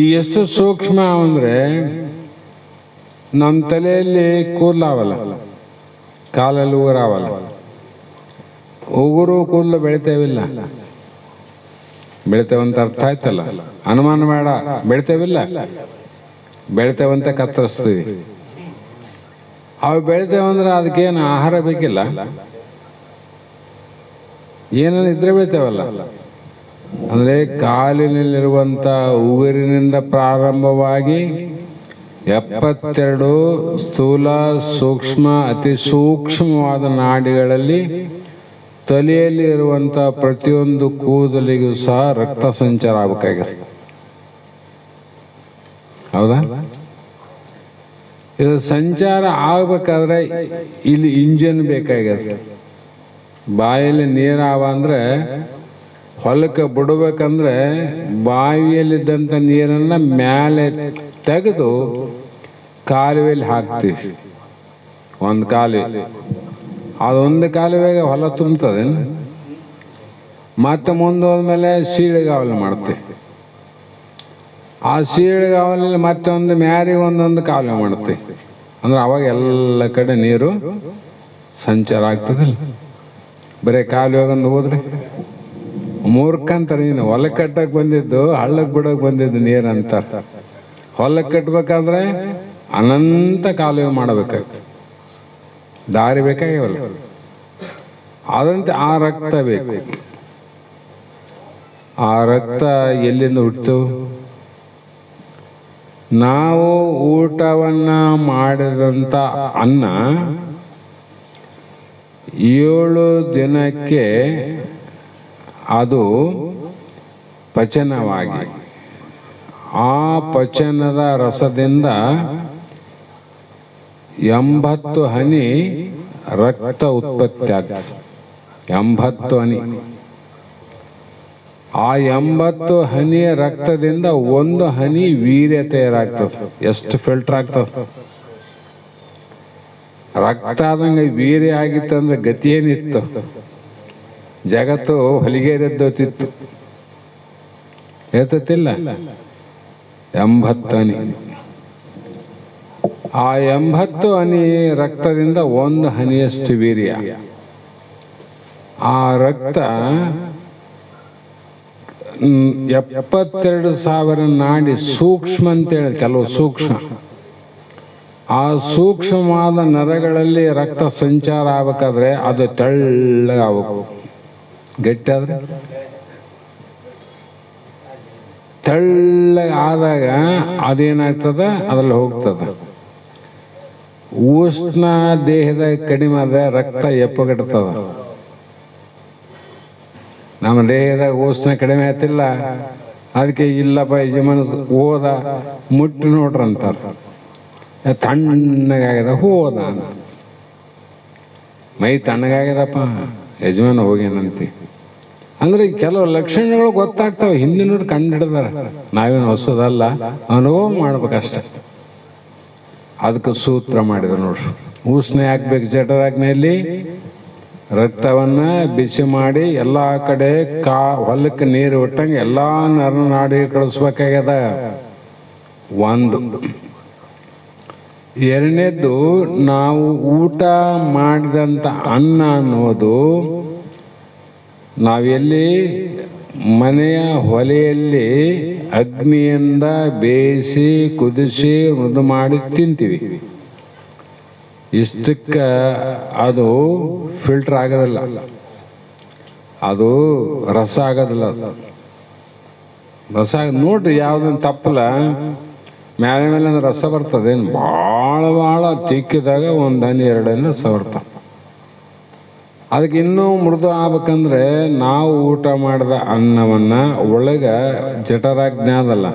ಈ ಎಷ್ಟು ಸೂಕ್ಷ್ಮ ಅಂದ್ರೆ, ನಮ್ಮ ತಲೆಯಲ್ಲಿ ಕೂದಲಾವಲ್ಲ, ಕಾಲಲ್ಲಿ ಉಗುರಾವಲ್ಲ. ಉಗುರು ಕೂದಲು ಬೆಳಿತೇವಿಲ್ಲ. ಬೆಳಿತೇವಂತ ಅರ್ಥ ಆಯ್ತಲ್ಲ, ಅನುಮಾನ ಬೇಡ. ಬೆಳಿತೇವಿಲ್ಲ, ಬೆಳಿತೇವಂತ ಕತ್ತರಿಸ್ತೀವಿ. ಅವು ಬೆಳಿತೇವಂದ್ರೆ ಅದಕ್ಕೇನು ಆಹಾರ ಬೇಕಿಲ್ಲ, ಏನೇನು ಇದ್ರೆ ಬೆಳಿತೇವಲ್ಲ. ಅಂದ್ರೆ ಕಾಲಿನಲ್ಲಿರುವಂತ ಉಗುರಿನಿಂದ ಪ್ರಾರಂಭವಾಗಿ 72 ಸ್ಥೂಲ, ಸೂಕ್ಷ್ಮ, ಅತಿ ಸೂಕ್ಷ್ಮವಾದ ನಾಡಿಗಳಲ್ಲಿ ತಲೆಯಲ್ಲಿ ಇರುವಂತ ಪ್ರತಿಯೊಂದು ಕೂದಲಿಗೂ ಸಹ ರಕ್ತ ಸಂಚಾರ ಆಗಬೇಕಾಗಿದೆ. ಹೌದಾ? ಇದು ಸಂಚಾರ ಆಗ್ಬೇಕಾದ್ರೆ ಇಲ್ಲಿ ಇಂಜಿನ್ ಬೇಕಾಗಿದೆ. ಬಾಯಲ್ಲಿ ನೀರಾವ ಅಂದ್ರೆ ಹೊಲಕ್ಕೆ ಬಿಡಬೇಕಂದ್ರೆ ಬಾವಿಯಲ್ಲಿದ್ದಂಥ ನೀರನ್ನ ಮೇಲೆ ತೆಗೆದು ಕಾಲುವೆಯಲ್ಲಿ ಹಾಕ್ತೀವಿ. ಒಂದು ಕಾಲುವೆ, ಅದೊಂದು ಕಾಲುವೆಗೆ ಹೊಲ ತುಂಬ್ತದೆ. ಮತ್ತೆ ಮುಂದೆ ಹೋದ್ಮೇಲೆ ಸೀಳೆಗಾವಲು ಮಾಡ್ತೀವಿ. ಆ ಸೀಳೆಗಾವಲಲ್ಲಿ ಮತ್ತೆ ಒಂದು ಮ್ಯಾರಿಗೆ ಒಂದೊಂದು ಕಾಲುವೆ ಮಾಡ್ತೀವಿ. ಅಂದ್ರೆ ಅವಾಗ ಎಲ್ಲ ಕಡೆ ನೀರು ಸಂಚಾರ ಆಗ್ತದಿಲ್ಲ. ಬರೀ ಕಾಲುವೆಗೊಂದು ಹೋದ್ರೆ ಮೂರ್ಖಂತಾರೆ. ನೀನು ಹೊಲಕ್ಕೆ ಕಟ್ಟಕ್ಕೆ ಬಂದಿದ್ದು ಹಳ್ಳಕ್ಕೆ ಬಿಡೋಕೆ ಬಂದಿದ್ದು ನೀರು ಅಂತಾರೆ. ಹೊಲಕ್ಕೆ ಕಟ್ಟಬೇಕಾದ್ರೆ ಅನಂತ ಕಾಲುವೆ ಮಾಡಬೇಕಾಗ್ತದೆ, ದಾರಿ ಬೇಕಾಗಿವಲ್ಲ. ಅದಂತೆ ಆ ರಕ್ತ ಬೇಕು. ಆ ರಕ್ತ ಎಲ್ಲಿಂದ ಹುಟ್ಟಿತು? ನಾವು ಊಟವನ್ನ ಮಾಡಿದಂಥ ಅನ್ನ 7 ದಿನಕ್ಕೆ ಅದು ಪಚನವಾಗಿ ಆ ಪಚನದ ರಸದಿಂದ 80 ಹನಿ ರಕ್ತ ಉತ್ಪತ್ತಿ ಆಗ್ತದೆ. 80 ಹನಿ. ಆ 80 ಹನಿಯ ರಕ್ತದಿಂದ 1 ಹನಿ ವೀರ್ಯ ತಯಾರಾಗ್ತದೆ. ಎಷ್ಟು ಫಿಲ್ಟರ್ ಆಗ್ತದೆ? ರಕ್ತ ಆದಂಗೆ ವೀರ್ಯ ಆಗಿತ್ತಂದ್ರೆ ಗತಿ ಏನಿತ್ತು? ಜಗತ್ತು ಹೊಲಿಗೆರೆದ್ದೋತಿತ್ತು. ಹೇಳ್ತಿಲ್ಲ? 80 ಹನಿ. ಆ 80 ಹನಿ ರಕ್ತದಿಂದ 1 ಹನಿಯಷ್ಟು ವೀರ್ಯ. ಆ ರಕ್ತ 72,000 ನಾಡಿ ಸೂಕ್ಷ್ಮ ಅಂತೇಳಿ, ಕೆಲವು ಸೂಕ್ಷ್ಮ. ಆ ಸೂಕ್ಷ್ಮವಾದ ನರಗಳಲ್ಲಿ ರಕ್ತ ಸಂಚಾರ ಆಗ್ಬೇಕಾದ್ರೆ ಅದು ತೆಳ್ಳಗಾಗಬೇಕು. ಗಟ್ಟಿ ಆದ್ರೆ ತೆಳ್ಳಗಾದಾಗ ಅದೇನಾಗ್ತದ? ಅದ್ರಲ್ಲಿ ಹೋಗ್ತದ. ಉಷ್ಣ ದೇಹದ ಕಡಿಮೆ ಆದ ರಕ್ತ ಎಪ್ಪಗಟ್ಟದ. ನಮ್ಮ ದೇಹದಾಗ ಉಷ್ಣ ಕಡಿಮೆ ಆಯ್ತಿಲ್ಲ, ಅದಕ್ಕೆ ಇಲ್ಲಪ್ಪ ಯಜಮಾನ ಹೋದ ಮುಟ್ಟಿ ನೋಡ್ರಂತಾರ. ತಣ್ಣಗಾಗ್ಯದ ಹೋದ ಅಂತ. ಮೈ ತಣ್ಣಗಾಗ್ಯದಪ್ಪ ಯಜಮಾನ ಹೋಗ್ಯಾನಂತೆ. ಅಂದ್ರೆ ಕೆಲವು ಲಕ್ಷಣಗಳು ಗೊತ್ತಾಗ್ತಾವೆ, ಹಿಂದಿನವ್ರು ಕಂಡು ಹಿಡ್ದಾರ. ನಾವೇನು ಹೊಸದಲ್ಲ, ಅನುಭವ ಮಾಡ್ಬೇಕಷ್ಟೆ. ಅದಕ್ಕೆ ಸೂತ್ರ ಮಾಡಿದ್ರು ನೋಡ್ರಿ. ಉಷ್ಣ ಹಾಕ್ಬೇಕು ಜಠರಾಗ್ನೆಯಲ್ಲಿ, ರಕ್ತವನ್ನ ಬಿಸಿ ಮಾಡಿ ಎಲ್ಲ ಕಡೆ ಹೊಲಕ್ಕೆ ನೀರು ಬಿಟ್ಟಂಗೆ ಎಲ್ಲ ನರನಾಡಿ ಕಳಿಸ್ಬೇಕಾಗ್ಯದ. 1. 2ನೇದ್ದು, ನಾವು ಊಟ ಮಾಡಿದಂಥ ಅನ್ನ ಅನ್ನೋದು ನಾವೆಲ್ಲಿ ಮನೆಯ ಹೊಲೆಯಲ್ಲಿ ಅಗ್ನಿಯಿಂದ ಬೇಯಿಸಿ ಕುದಿಸಿ ಮೃದು ಮಾಡಿ ತಿಂತೀವಿ. ಇಷ್ಟಕ್ಕೆ ಅದು ಫಿಲ್ಟರ್ ಆಗೋದಿಲ್ಲ, ಅದು ರಸ ಆಗೋದಿಲ್ಲ. ರಸ ನೋಡ್ರಿ, ಯಾವುದೊಂದು ತಪ್ಪಲ ಮೇಲೆ ಮೇಲೆ ಅಂದ್ರೆ ರಸ ಬರ್ತದೆ. ಏನು ಭಾಳ ತಿಕ್ಕಿದಾಗ 1 ಹನಿ 2 ಹನಿ ರಸ ಬರ್ತದೆ. ಅದಕ್ಕೆ ಇನ್ನೂ ಮೃದು ಆಗ್ಬೇಕಂದ್ರೆ ನಾವು ಊಟ ಮಾಡಿದ ಅನ್ನವನ್ನ ಒಳಗೆ ಜಠರಾಗ್ನಿ ಅದಲ್ಲ,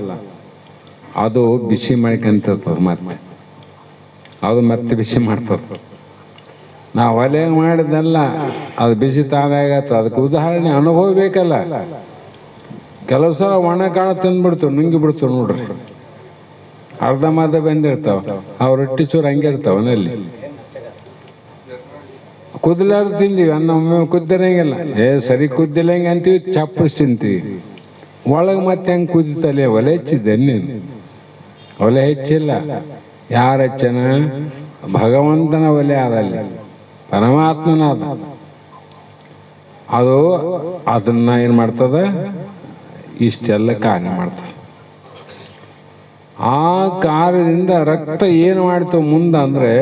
ಅದು ಬಿಸಿ ಮಾಡ್ಕೊಂತಿರ್ತದೆ. ಅದು ಮತ್ತೆ ಬಿಸಿ ಮಾಡ್ತದೆ. ನಾವು ಒಲೆ ಮಾಡಿದ್ದೆಲ್ಲ ಅದು ಬಿಸಿ ತಾನಾಗತ್ತ. ಅದಕ್ಕೆ ಉದಾಹರಣೆ ಅನುಭವ ಬೇಕಲ್ಲ. ಕೆಲವು ಸಲ ಒಣ ಕಾಳು ತಿಂದ್ಬಿಡ್ತು, ನುಂಗಿ ಬಿಡ್ತು ನೋಡ್ರಿ. ಅರ್ಧ ಮಾದ ಬಂದಿರ್ತಾವ, ಅವ್ರ ರೊಟ್ಟಿ ಚೂರು ಹಂಗೆ ಇರ್ತಾವ. ಮನೆಯಲ್ಲಿ ಕುದಲಾರ ತಿಂದೀವಿ ಅನ್ನ, ಒಮ್ಮೆ ಕುದ್ದಿರಂಗಿಲ್ಲ. ಸರಿ ಕುದ್ದಿಲ್ಲ ಹೆಂಗೆ ಅಂತೀವಿ, ಚಪ್ಪಡಿಸಿ ತಿಂತೀವಿ. ಒಳಗೆ ಮತ್ತೆ ಹೆಂಗೆ ಕುದಿತಲೆ? ಒಲೆ ಹೆಚ್ಚಿದ್ದೆ ನೀನು? ಒಲೆ ಹೆಚ್ಚಿಲ್ಲ. ಯಾರ ಹೆಚ್ಚನ? ಭಗವಂತನ ಒಲೆ ಆದಲ್ಲಿ, ಪರಮಾತ್ಮನ ಅದ. ಅದು ಅದನ್ನ ಏನ್ ಮಾಡ್ತದ? ಇಷ್ಟೆಲ್ಲ ಕಾರ್ಯ ಮಾಡ್ತದೆ. ಆ ಕಾರ್ಯದಿಂದ ರಕ್ತ ಏನು ಮಾಡ್ತು ಮುಂದಂದ್ರೆ,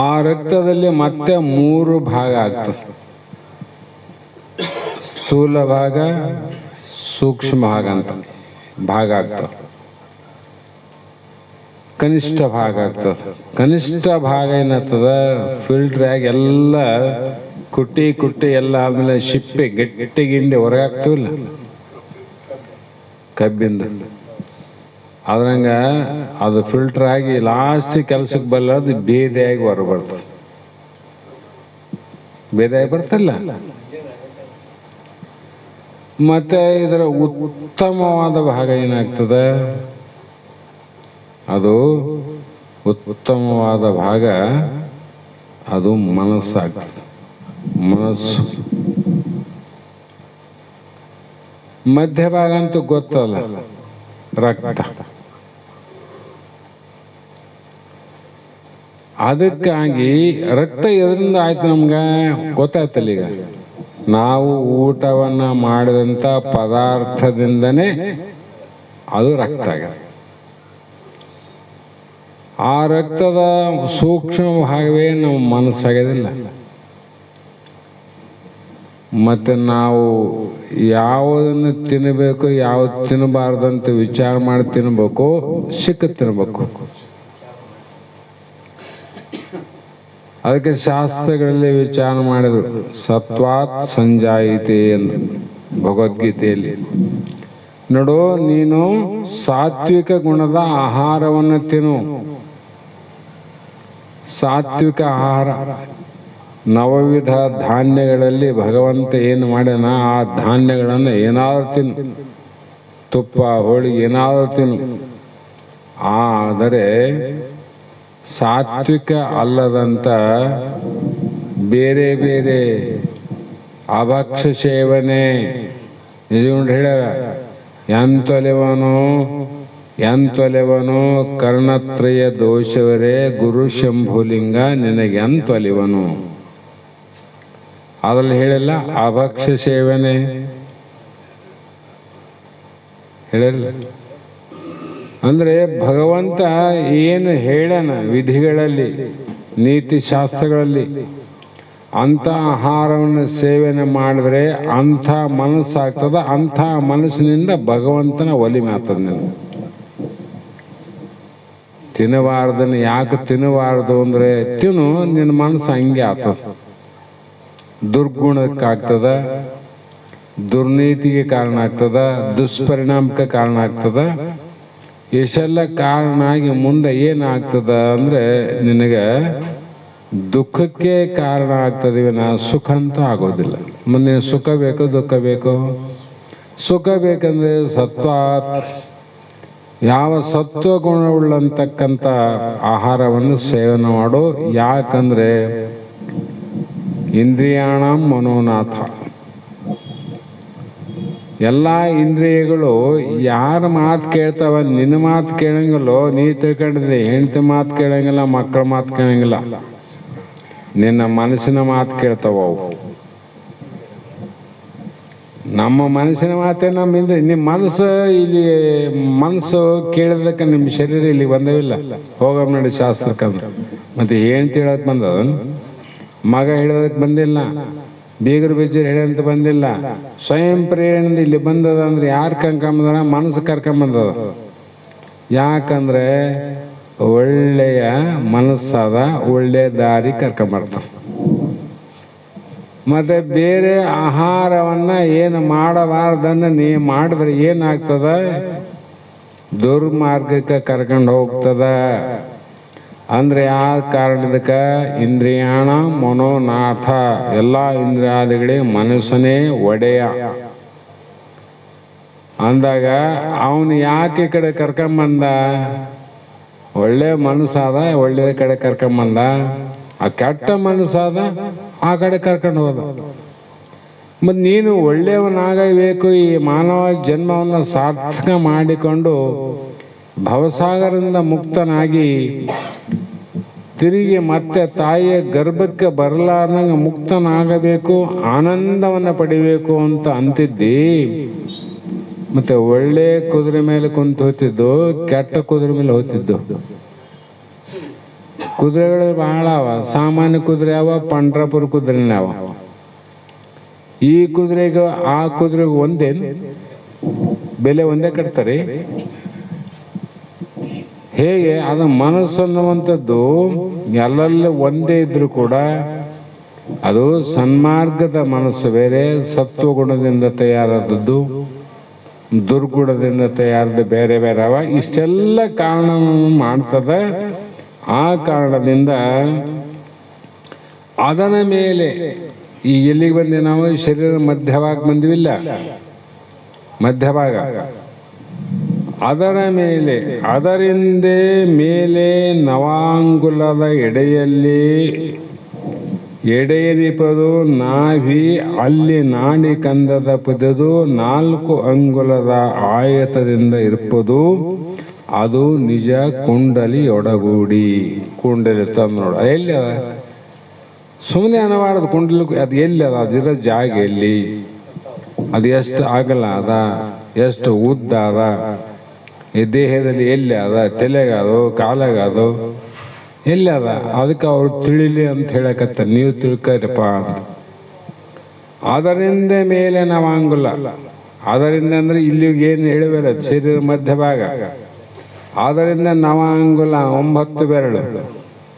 ಆ ರಕ್ತದಲ್ಲಿ ಮತ್ತೆ 3 ಭಾಗ ಆಗ್ತದೆ. ಸ್ಥೂಲ ಭಾಗ, ಸೂಕ್ಷ್ಮ ಭಾಗ ಅಂತ ಭಾಗ ಆಗ್ತದೆ. ಕನಿಷ್ಠ ಭಾಗ ಆಗ್ತದೆ. ಕನಿಷ್ಠ ಭಾಗ ಏನಾಗ್ತದ? ಫಿಲ್ಟರ್ ಆಗಿ ಎಲ್ಲ ಕುಟ್ಟಿ ಎಲ್ಲ ಆದ್ಮೇಲೆ ಶಿಪ್ಪೆ ಗಟ್ಟಿ ಗಿಂಡಿ ಹೊರಗಾಗ್ತವಿಲ್ಲ ಕಬ್ಬಿಂದ. ಅದ್ರಂಗ ಅದು ಫಿಲ್ಟರ್ ಆಗಿ ಲಾಸ್ಟ್ ಕೆಲ್ಸಕ್ಕೆ ಬರಲಾರ್ದು ಬೇದೆಯಾಗಿ ಹೊರಬರ್ತದೆ. ಬೇದೆಯಾಗಿ ಬರ್ತಲ್ಲ. ಮತ್ತೆ ಇದರ ಉತ್ತಮವಾದ ಭಾಗ ಏನಾಗ್ತದೆ? ಅದು ಉತ್ತಮವಾದ ಭಾಗ, ಅದು ಮನಸ್ಸಾಗ್ತದೆ. ಮನಸ್ಸು ಮಧ್ಯಭಾಗ ಅಂತೂ ಗೊತ್ತಲ್ಲ, ರಕ್ತ. ಅದಕ್ಕಾಗಿ ರಕ್ತ ಎದರಿಂದ ಆಯ್ತು ನಮ್ಗೆ ಗೊತ್ತಾಯ್ತಲ್ಲ. ಈಗ ನಾವು ಊಟವನ್ನ ಮಾಡಿದಂಥ ಪದಾರ್ಥದಿಂದನೇ ಅದು ರಕ್ತ ಆಗಿದೆ. ಆ ರಕ್ತದ ಸೂಕ್ಷ್ಮ ಭಾಗವೇ ನಮ್ಮ ಮನಸ್ಸಾಗೋದಿಲ್ಲ. ಮತ್ತೆ ನಾವು ಯಾವುದನ್ನು ತಿನ್ನಬೇಕು, ಯಾವ್ದು ತಿನ್ನಬಾರ್ದಂತ ವಿಚಾರ ಮಾಡಿ ತಿನ್ಬೇಕು, ಸಿಕ್ಕ ತಿನ್ಬೇಕು. ಅದಕ್ಕೆ ಶಾಸ್ತ್ರಗಳಲ್ಲಿ ವಿಚಾರ ಮಾಡಿದ್ರು, ಸತ್ವಾತ್ ಸಂಜಾಯಿತೆ ಎಂದು ಭಗವದ್ಗೀತೆಯಲ್ಲಿ. ನೋಡು, ನೀನು ಸಾತ್ವಿಕ ಗುಣದ ಆಹಾರವನ್ನು ತಿನ್ನು. ಸಾತ್ವಿಕ ಆಹಾರ, ನವವಿಧ ಧಾನ್ಯಗಳಲ್ಲಿ ಭಗವಂತ ಏನು ಮಾಡ್ಯಾನ, ಆ ಧಾನ್ಯಗಳನ್ನು ಏನಾದರೂ ತಿನ್ನು, ತುಪ್ಪ ಹೋಳಿಗೆ ಏನಾದರೂ ತಿನ್ನು. ಆದರೆ ಸಾತ್ವಿಕ ಅಲ್ಲದಂತ ಬೇರೆ ಬೇರೆ ಅಭಕ್ಷ ಸೇವನೆ, ನಿಜಗೊಂಡು ಹೇಳ್ಯಾರ, ಎಂತೊಲೆವನು ಕರ್ಣತ್ರಯ ದೋಷವರೇ ಗುರು ಶಂಭುಲಿಂಗ ನಿನಗೆ ಎಂತೊಲೆವನು. ಅದ್ರಲ್ಲಿ ಹೇಳಿಲ್ಲ ಅಭಕ್ಷ ಸೇವನೆ, ಹೇಳಿಲ್ಲ. ಅಂದ್ರೆ ಭಗವಂತ ಏನು ಹೇಳನ ವಿಧಿಗಳಲ್ಲಿ, ನೀತಿ ಶಾಸ್ತ್ರಗಳಲ್ಲಿ, ಅಂಥ ಆಹಾರವನ್ನು ಸೇವನೆ ಮಾಡಿದ್ರೆ ಅಂಥ ಮನಸ್ಸಾಗ್ತದ. ಅಂಥ ಮನಸ್ಸಿನಿಂದ ಭಗವಂತನ ಒಲಿಮೆ ಆಗ್ತದೆ. ನೀನು ತಿನ್ನಬಾರ್ದನ್ನ ಯಾಕೆ ತಿನ್ನಬಾರ್ದು ಅಂದ್ರೆ, ತಿನ್ನು, ನಿನ್ನ ಮನಸ್ಸು ಹಂಗೆ ಆಗ್ತದ. ದುರ್ಗುಣಕ್ಕಾಗ್ತದ, ದುರ್ನೀತಿಗೆ ಕಾರಣ ಆಗ್ತದ, ದುಷ್ಪರಿಣಾಮಕ್ಕೆ ಕಾರಣ ಆಗ್ತದ. ಇಷ್ಟೆಲ್ಲ ಕಾರಣ ಆಗಿ ಮುಂದೆ ಏನಾಗ್ತದ ಅಂದ್ರೆ ನಿನಗೆ ದುಃಖಕ್ಕೆ ಕಾರಣ ಆಗ್ತದೆ. ಸುಖ ಅಂತೂ ಆಗೋದಿಲ್ಲ. ಮೊನ್ನೆ ಸುಖ ಬೇಕು, ದುಃಖ ಬೇಕು. ಸುಖ ಬೇಕಂದ್ರೆ ಸತ್ವ, ಯಾವ ಸತ್ವ ಗುಣವುಳ್ಳಂತಕ್ಕಂಥ ಆಹಾರವನ್ನು ಸೇವನೆ ಮಾಡು. ಯಾಕಂದ್ರೆ ಇಂದ್ರಿಯಾಣ ಮನೋನಾಥ, ಎಲ್ಲ ಇಂದ್ರಿಯಗಳು ಯಾರ ಮಾತು ಕೇಳ್ತಾವ, ನಿನ್ನ ಮಾತು ಕೇಳಂಗಿಲ್ಲೋ. ನೀ ತಿಳ್ಕೊಂಡಿದ್ರಿ ಹೆಂಡತಿ ಮಾತು ಕೇಳಂಗಿಲ್ಲ, ಮಕ್ಕಳ ಮಾತು ಕೇಳಂಗಿಲ್ಲ, ನಿನ್ನ ಮನಸ್ಸಿನ ಮಾತು ಕೇಳ್ತಾವ ಅವು. ನಮ್ಮ ಮನಸ್ಸಿನ ಮಾತೇ ನಮ್ಮ ಇಂದ್ರಿಯ. ನಿಮ್ಮ ಮನಸ್ಸು ಇಲ್ಲಿ, ಮನಸ್ಸು ಕೇಳಿದಕ್ಕೆ ನಿಮ್ಮ ಶರೀರ ಇಲ್ಲಿ ಬಂದವಿಲ್ಲ. ಹೋಗಮ್ ನೋಡಿ ಶಾಸ್ತ್ರಕ್ಕಂದ್ರೆ. ಮತ್ತೆ ಹೆಂಡತಿ ಹೇಳಕ್ ಬಂದದ, ಮಗ ಹೇಳೋದಕ್ಕೆ ಬಂದಿಲ್ಲ, ಬೀಗರು ಬಿಜ್ಜರು ಹೇಳಂತ ಬಂದಿಲ್ಲ. ಸ್ವಯಂ ಪ್ರೇರಣೆಯಿಂದ ಇಲ್ಲಿ ಬಂದದ ಅಂದ್ರೆ ಯಾರು ಕರ್ಕೊಂಬಂದ? ಮನಸ್ಸು ಕರ್ಕೊಂಬಂದದ. ಯಾಕಂದ್ರೆ ಒಳ್ಳೆಯ ಮನಸ್ಸಾದ, ಒಳ್ಳೆಯ ದಾರಿ ಕರ್ಕೊಂಬರ್ತಾವ. ಮತ್ತೆ ಬೇರೆ ಆಹಾರವನ್ನ ಏನು ಮಾಡಬಾರ್ದನ್ನ ನೀ ಮಾಡಿದ್ರೆ ಏನಾಗ್ತದ? ದುರ್ಮಾರ್ಗಕ್ಕೆ ಕರ್ಕೊಂಡು ಹೋಗ್ತದ. ಅಂದ್ರೆ ಯಾವ ಕಾರಣದಕ್ಕ? ಇಂದ್ರಿಯಾಣ ಮನೋನಾಥ, ಎಲ್ಲ ಇಂದ್ರಿಯಾದಿಗಳಿಗೆ ಮನಸ್ಸನೇ ಒಡೆಯ ಅಂದಾಗ ಅವನು ಯಾಕೆ ಈ ಕಡೆ ಕರ್ಕೊಂಬಂದ? ಒಳ್ಳೆ ಮನಸ್ಸಾದ, ಒಳ್ಳೆ ಕಡೆ ಕರ್ಕೊಂಬಂದ. ಆ ಕೆಟ್ಟ ಮನಸ್ಸಾದ, ಆ ಕಡೆ ಕರ್ಕೊಂಡು ಹೋದ. ಮತ್ತು ನೀನು ಒಳ್ಳೆಯವನಾಗಬೇಕು. ಈ ಮಾನವ ಜನ್ಮವನ್ನು ಸಾರ್ಥಕ ಮಾಡಿಕೊಂಡು ಭವಸಾಗರದಿಂದ ಮುಕ್ತನಾಗಿ ತಿರುಗಿ ಮತ್ತೆ ತಾಯಿಯ ಗರ್ಭಕ್ಕೆ ಬರಲಾರ್ದಂಗೆ ಮುಕ್ತನಾಗಬೇಕು, ಆನಂದವನ್ನು ಪಡಿಬೇಕು ಅಂತ ಅಂತಿದ್ದಿ. ಮತ್ತೆ ಒಳ್ಳೆ ಕುದುರೆ ಮೇಲೆ ಕುಂತು ಹೋಗ್ತಿದ್ದು, ಕೆಟ್ಟ ಕುದುರೆ ಮೇಲೆ ಹೋಗ್ತಿದ್ದು. ಕುದುರೆಗಳು ಬಹಳ ಅವ. ಸಾಮಾನ್ಯ ಕುದುರೆ ಅವ, ಪಂಡ್ರಾಪುರ ಕುದುರೆನೇ ಅವ. ಈ ಕುದುರೆಗೆ ಆ ಕುದುರೆಗೆ ಒಂದೇನು ಬೆಲೆ ಒಂದೇ ಕಟ್ತಾರೆ. ಹೇಗೆ ಅದು ಮನಸ್ಸು ಅನ್ನುವಂಥದ್ದು ಎಲ್ಲೆಲ್ಲ ಒಂದೇ ಇದ್ರೂ ಕೂಡ ಅದು ಸನ್ಮಾರ್ಗದ ಮನಸ್ಸು ಬೇರೆ, ಸತ್ವಗುಣದಿಂದ ತಯಾರಾದದ್ದು, ದುರ್ಗುಣದಿಂದ ತಯಾರದ ಬೇರೆ ಬೇರೆ ಅವ. ಇಷ್ಟೆಲ್ಲ ಕಾರಣ ಮಾಡ್ತದ. ಆ ಕಾರಣದಿಂದ ಅದರ ಮೇಲೆ ಈಗ ಎಲ್ಲಿಗೆ ಬಂದೆ ನಾವು? ಶರೀರ ಮಧ್ಯಭಾಗ ಬಂದಿವಿಲ್ಲ, ಮಧ್ಯಭಾಗ ಅದರ ಮೇಲೆ ಅದರಿಂದೇ ಮೇಲೆ ನವಾಂಗುಲದ ಎಡೆಯನಿಪದು ನಾಭಿ ಅಲ್ಲಿ ನಾಡಿ ಕಂದದ ಪದದು 4 ಅಂಗುಲದ ಆಯತದಿಂದ ಇರ್ಪದು ಅದು ನಿಜ ಕುಂಡಲಿ ಒಡಗೂಡಿ. ಕುಂಡಲಿ ತಂದು ನೋಡ ಎಲ್ಲಿ ಅದ, ಸುಮ್ಮನೆ ಅನವಾಡದ ಕುಂಡಲಿ ಅದು ಎಲ್ಲಿ ಅದ, ಅದಿರೋ ಜಾಗ ಎಲ್ಲಿ, ಅದು ಎಷ್ಟು ಅಗಲ ಅದ, ಎಷ್ಟು ಉದ್ದ ಅದ, ಈ ದೇಹದಲ್ಲಿ ಎಲ್ಲಿ ಅದ, ತಲೆಗಾದೋ ಕಾಲಾಗಾದೋ ಎಲ್ಲಿ ಅದ, ಅದಕ್ಕೆ ಅವ್ರು ತಿಳಿಲಿ ಅಂತ ಹೇಳಕತ್ತ. ನೀವು ತಿಳ್ಕರಪ್ಪ ಅಂತ. ಅದರಿಂದ ಮೇಲೆ ನವಾಂಗುಲ, ಅದರಿಂದ ಅಂದ್ರೆ ಇಲ್ಲಿಗೆ ಏನು ಹೇಳುವಲ್ಲ ಶರೀರ ಮಧ್ಯಭಾಗ, ಅದರಿಂದ ನವಾಂಗುಲ 9 ಬೆರಳು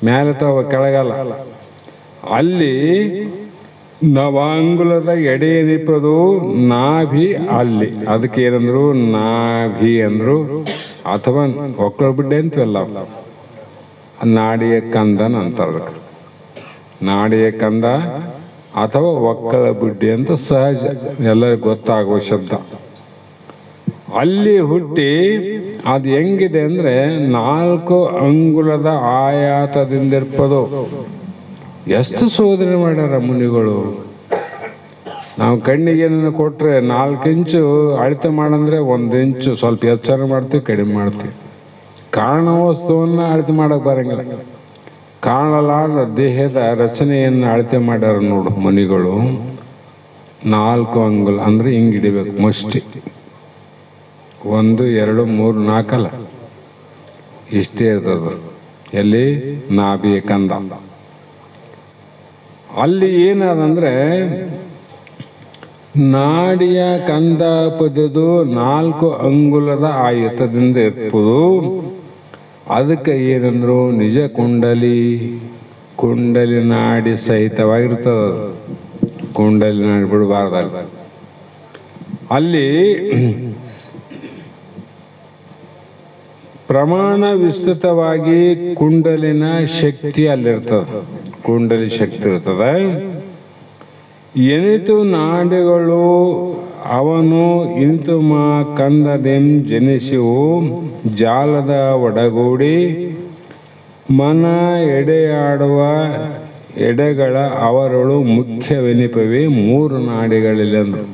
ಮೇಲೆ ತವ ಕೆಳಗಲ್ಲ. ಅಲ್ಲಿ ನವಾಂಗುಲದ ಎಡೆಯನಿಪದು ನಾಭಿ ಅಲ್ಲಿ, ಅದಕ್ಕೆ ಏನಂದ್ರು ನಾಭಿ ಅಂದ್ರು, ಅಥವಾ ಒಕ್ಕಳ ಬಿಡ್ಡೆ ಅಂತೀವಲ್ಲ, ನಾಡಿಯ ಕಂದನ್ ಅಂತಾರ. ನಾಡಿಯ ಕಂದ ಅಥವಾ ಒಕ್ಕಳ ಬುಡ್ಡಿ ಅಂತ ಸಹಜ ಎಲ್ಲರಿಗೂ ಗೊತ್ತಾಗುವ ಶಬ್ದ. ಅಲ್ಲಿ ಹುಟ್ಟಿ ಅದು ಹೆಂಗಿದೆ ಅಂದ್ರೆ 4 ಅಂಗುಲದ ಆಯಾತದಿಂದಿರ್ಪದು. ಎಷ್ಟು ಶೋಧನೆ ಮಾಡ್ಯಾರ ಮುನಿಗಳು. ನಾವು ಕಣ್ಣಿಗೆ ಏನನ್ನು ಕೊಟ್ರೆ 4 ಇಂಚು ಅಳತೆ ಮಾಡಂದ್ರೆ 1 ಇಂಚು ಸ್ವಲ್ಪ ಹೆಚ್ಚಾರ ಮಾಡ್ತೀವಿ, ಕಡಿಮೆ ಮಾಡ್ತೀವಿ. ಕಾರಣ ವಸ್ತುವನ್ನ ಅಳತೆ ಮಾಡಕ್ ಬರಂಗಿಲ್ಲ. ಕಾಣಲಾದ ದೇಹದ ರಚನೆಯನ್ನು ಅಳತೆ ಮಾಡ್ಯಾರ ನೋಡು ಮುನಿಗಳು. 4 ಅಂಗುಲ ಅಂದ್ರೆ ಹಿಂಗ್ ಹಿಡಿಬೇಕು, ಮುಷ್ಟಿ 1 2 3 4 ಅಲ್ಲ, ಇಷ್ಟೇ ಇರ್ತದ. ಎಲ್ಲಿ ನಾಭಿಯ ಕಂದ. ಅಲ್ಲಿ ಏನದಂದ್ರೆ ನಾಡಿಯ ಕಂದ ಪದದು 4 ಅಂಗುಲದ ಆಯತದಿಂದ ಇರ್ಪದು. ಅದಕ್ಕೆ ಏನಂದ್ರು ನಿಜ ಕುಂಡಲಿ ನಾಡಿ ಸಹಿತವಾಗಿರ್ತದ. ಕುಂಡಲಿ ನಾಡಿ ಬಿಡಬಾರ್ದಲ್ಲ. ಅಲ್ಲಿ ಪ್ರಮಾಣ ವಿಸ್ತೃತವಾಗಿ ಕುಂಡಲಿನ ಶಕ್ತಿ ಅಲ್ಲಿರ್ತದ. ಕುಂಡಲಿ ಶಕ್ತಿ ಇರ್ತದ. ಎನಿತು ನಾಡಿಗಳು ಅವನು ಇನಿತು ಮಾ ಕಂದದೆಂ ಜನಿಸಿವು ಜಾಲದ ಒಡಗೂಡಿ ಮನ ಎಡೆಯಾಡುವ ಎಡೆಗಳ ಅವರಳು ಮುಖ್ಯವೆನಿಪವೇ 3 ನಾಡಿಗಳಿಲ್ಲಂದ್ರು.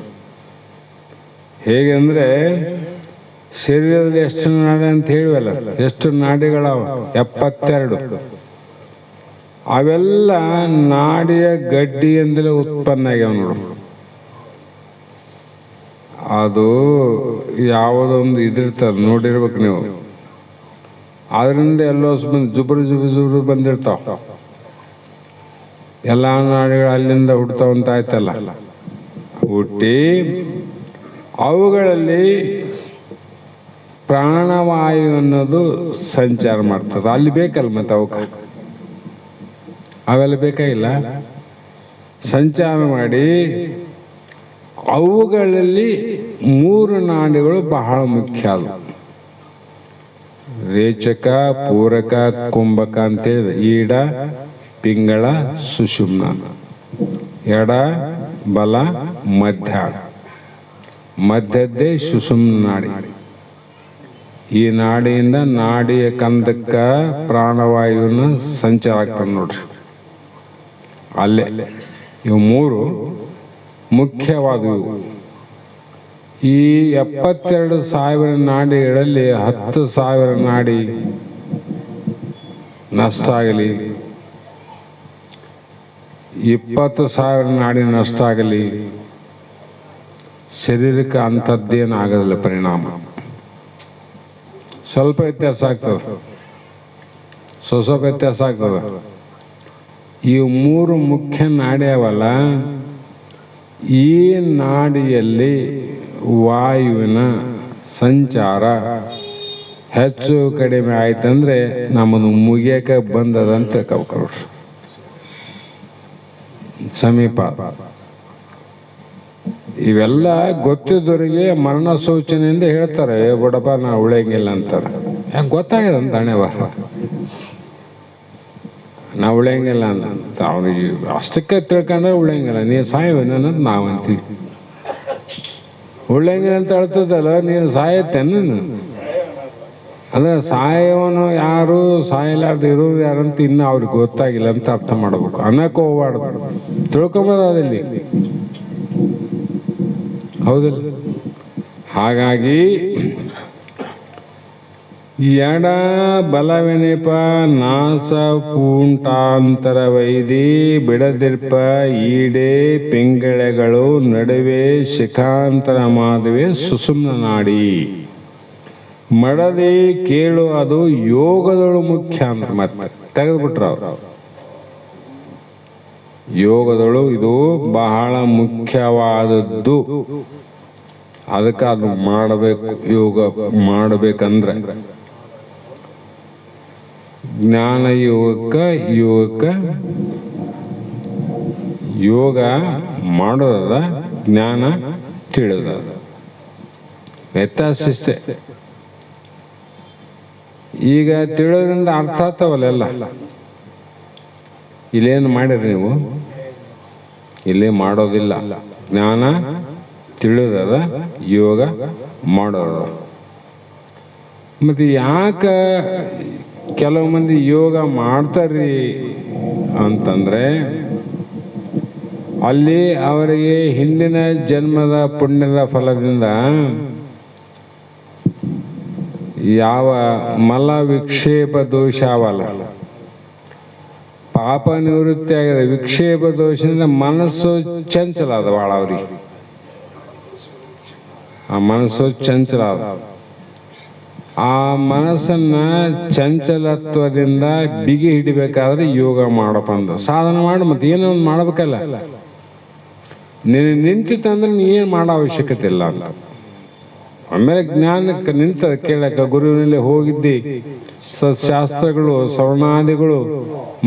ಹೇಗೆಂದ್ರೆ ಶರೀರದಲ್ಲಿ ಎಷ್ಟು ನಾಡಿ ಅಂತ ಹೇಳಿವಲ್ಲ, ಎಷ್ಟು ನಾಡಿಗಳವ? 72. ಅವೆಲ್ಲ ನಾಡಿಯ ಗಡ್ಡಿಯಿಂದಲೇ ಉತ್ಪನ್ನ ಆಗ್ಯಾವ ನೋಡು. ಅದು ಯಾವುದೊಂದು ಇದಿರ್ತದೆ ನೋಡಿರ್ಬೇಕು ನೀವು. ಅದರಿಂದ ಎಲ್ಲೋ ಜುಬ್ರು ಬಂದಿರ್ತಾವ. ಎಲ್ಲ ನಾಡಿಗಳು ಅಲ್ಲಿಂದ ಹುಡ್ತಾವಂತ ಆಯ್ತಲ್ಲ. ಹುಟ್ಟಿ ಅವುಗಳಲ್ಲಿ ಪ್ರಾಣವಾಯು ಅನ್ನೋದು ಸಂಚಾರ ಮಾಡ್ತದೆ. ಅಲ್ಲಿ ಬೇಕಲ್ಲ ಮತ್ತೆ ಅವಕ್ಕೆ, ಅವೆಲ್ಲ ಬೇಕಾಗಿಲ್ಲ. ಸಂಚಾರ ಮಾಡಿ ಅವುಗಳಲ್ಲಿ 3 ನಾಡಿಗಳು ಬಹಳ ಮುಖ್ಯ. ಅದು ರೇಚಕ, ಪೂರಕ, ಕುಂಭಕ ಅಂತೇಳಿ. ಈಡ, ಪಿಂಗಳ, ಸುಷುಮ್ನ. ಎಡ, ಬಲ, ಮಧ್ಯ. ಮಧ್ಯದ್ದೇ ಸುಷುಮ್ನ ನಾಡಿ. ಈ ನಾಡಿಯಿಂದ ನಾಡಿಯ ಕಂದಕ್ಕ ಪ್ರಾಣವಾಯುವಿನ ಸಂಚಾರ ಆಗ್ತದೆ ನೋಡ್ರಿ. ಅಲ್ಲೇ ಇವು 3 ಮುಖ್ಯವಾದವು. ಈ 72,000 ನಾಡಿಗಳಲ್ಲಿ 10,000 ನಾಡಿ ನಷ್ಟ ಆಗಲಿ, 20,000 ನಾಡಿ ನಷ್ಟ ಆಗಲಿ, ಶರೀರಕ್ಕೆ ಅಂಥದ್ದೇನು ಆಗೋದಿಲ್ಲ ಪರಿಣಾಮ. ಸ್ವಲ್ಪ ವ್ಯತ್ಯಾಸ ಆಗ್ತದೆ, ಸ್ವಲ್ಪ ವ್ಯತ್ಯಾಸ ಆಗ್ತದೆ. ಈ 3 ಮುಖ್ಯ ನಾಡಿ ಅವಲ್ಲ, ಈ ನಾಡಿಯಲ್ಲಿ ವಾಯುವಿನ ಸಂಚಾರ ಹೆಚ್ಚು ಕಡಿಮೆ ಆಯ್ತಂದ್ರೆ ನಮ್ಮನ್ನು ಮುಗಿಯಕ್ಕೆ ಬಂದದಂತ ಕೌಕರು ಸಮೀಪ. ಇವೆಲ್ಲ ಗೊತ್ತಿದ್ದವರಿಗೆ ಮರಣ ಸೂಚನೆಯಿಂದ ಹೇಳ್ತಾರೆ, ಬಡಪ ನಾ ಉಳಿಯಂಗಿಲ್ಲ ಅಂತಾರೆ. ಯಾಕೆ ಗೊತ್ತಾಗಿದೆ ಅಂತ ಹಣೆ ಬರ, ನಾ ಉಳಿಯಂಗಿಲ್ಲ ಅಂತ. ಅವ್ನಿಗೆ ಅಷ್ಟಕ್ಕೆ ತಿಳ್ಕೊಂಡ್ರೆ ಉಳಿಯಂಗಿಲ್ಲ, ನೀನು ಸಾಯುವೇನ ಅನ್ನೋದು ನಾವಂತೀವಿ. ಉಳಿಯಂಗಿಲ್ಲ ಅಂತ ಹೇಳ್ತದಲ್ಲ, ನೀನು ಸಾಯತ್ತೇನು? ಅಂದ್ರೆ ಸಾಯವನು ಯಾರು, ಸಾಯಲಾರ್ದು ಇರೋದು ಯಾರಂತ ಇನ್ನೂ ಅವ್ರಿಗೆ ಗೊತ್ತಾಗಿಲ್ಲ ಅಂತ ಅರ್ಥ ಮಾಡ್ಬೇಕು. ಅನ್ನಕ್ಕೆ ಹೋಗ್ಬಾರ್ದು, ತಿಳ್ಕೊಂಬೋದಲ್ಲಿ. ಹೌದಿಲ್ಲ? ಹಾಗಾಗಿ ಎಡ ಬಲವೆನೆಪ ನಾಸ ಪೂಂಟಾಂತರ ವೈದಿ ಬಿಡದಿರ್ಪ ಈಡೆ ಪಿಂಗಳೆಗಳು ನಡುವೆ ಶಿಖಾಂತರ ಮಾದುವೆ ಸುಸುಮ್ನ ನಾಡಿ ಮಡದೆ ಕೇಳು ಅದು ಯೋಗದಳು ಮುಖ್ಯ ಅಂತ ಮತ್ತೆ ತೆಗೆದ್ಬಿಟ್ರ ಅವ್ರು. ಯೋಗದಳು ಇದು ಬಹಳ ಮುಖ್ಯವಾದದ್ದು. ಅದಕ್ಕೆ ಅದು ಮಾಡಬೇಕು. ಯೋಗ ಮಾಡಬೇಕಂದ್ರೆ ಜ್ಞಾನ ಯೋಗಕ್ಕೆ ಯೋಗ ಮಾಡೋದ, ಜ್ಞಾನ ತಿಳಿದ, ವ್ಯತ್ಯಾಸ ಇಷ್ಟೇ. ಈಗ ತಿಳಿಯೋದ್ರಿಂದ ಅರ್ಥ ಆಗ್ತಾವಲ್ಲ. ಇಲ್ಲೇನು ಮಾಡಿರಿ ನೀವು? ಇಲ್ಲೇ ಮಾಡೋದಿಲ್ಲ. ಜ್ಞಾನ ತಿಳಿಯೋದದ, ಯೋಗ ಮಾಡೋದ. ಮತ್ತೆ ಯಾಕೆ ಕೆಲವು ಮಂದಿ ಯೋಗ ಮಾಡ್ತಾರ್ರಿ ಅಂತಂದ್ರೆ ಅಲ್ಲಿ ಅವರಿಗೆ ಹಿಂದಿನ ಜನ್ಮದ ಪುಣ್ಯದ ಫಲದಿಂದ ಯಾವ ಮಲ ವಿಕ್ಷೇಪ ದೋಷ ಅವಲ್ಲ, ಪಾಪ ನಿವೃತ್ತಿ ಆಗಿದೆ. ವಿಕ್ಷೇಪ ದೋಷದಿಂದ ಮನಸ್ಸು ಚಂಚಲ ಅದ ಭಾಳ ಅವ್ರಿಗೆ. ಆ ಮನಸ್ಸು ಚಂಚಲ ಅದ. ಆ ಮನಸ್ಸನ್ನ ಚಂಚಲತ್ವದಿಂದ ಬಿಗಿ ಹಿಡಿಬೇಕಾದ್ರೆ ಯೋಗ ಮಾಡಪ್ಪ ಅಂದ ಸಾಧನ ಮಾಡಿ. ಮತ್ತೆ ಏನೋ ಒಂದು ಮಾಡ್ಬೇಕಲ್ಲ. ನೀನು ನಿಂತಿತ್ತಂದ್ರೆ ನೀ ಏನು ಮಾಡೋ ಅವಶ್ಯಕತೆ ಇಲ್ಲ ಅಂತ. ಆಮೇಲೆ ಜ್ಞಾನಕ್ಕೆ ನಿಂತ ಕೇಳಕ್ಕೆ ಗುರುವಿನಲ್ಲಿ ಹೋಗಿದ್ದಿ, ಶಾಸ್ತ್ರಗಳು, ಶ್ರವಣಾದಿಗಳು,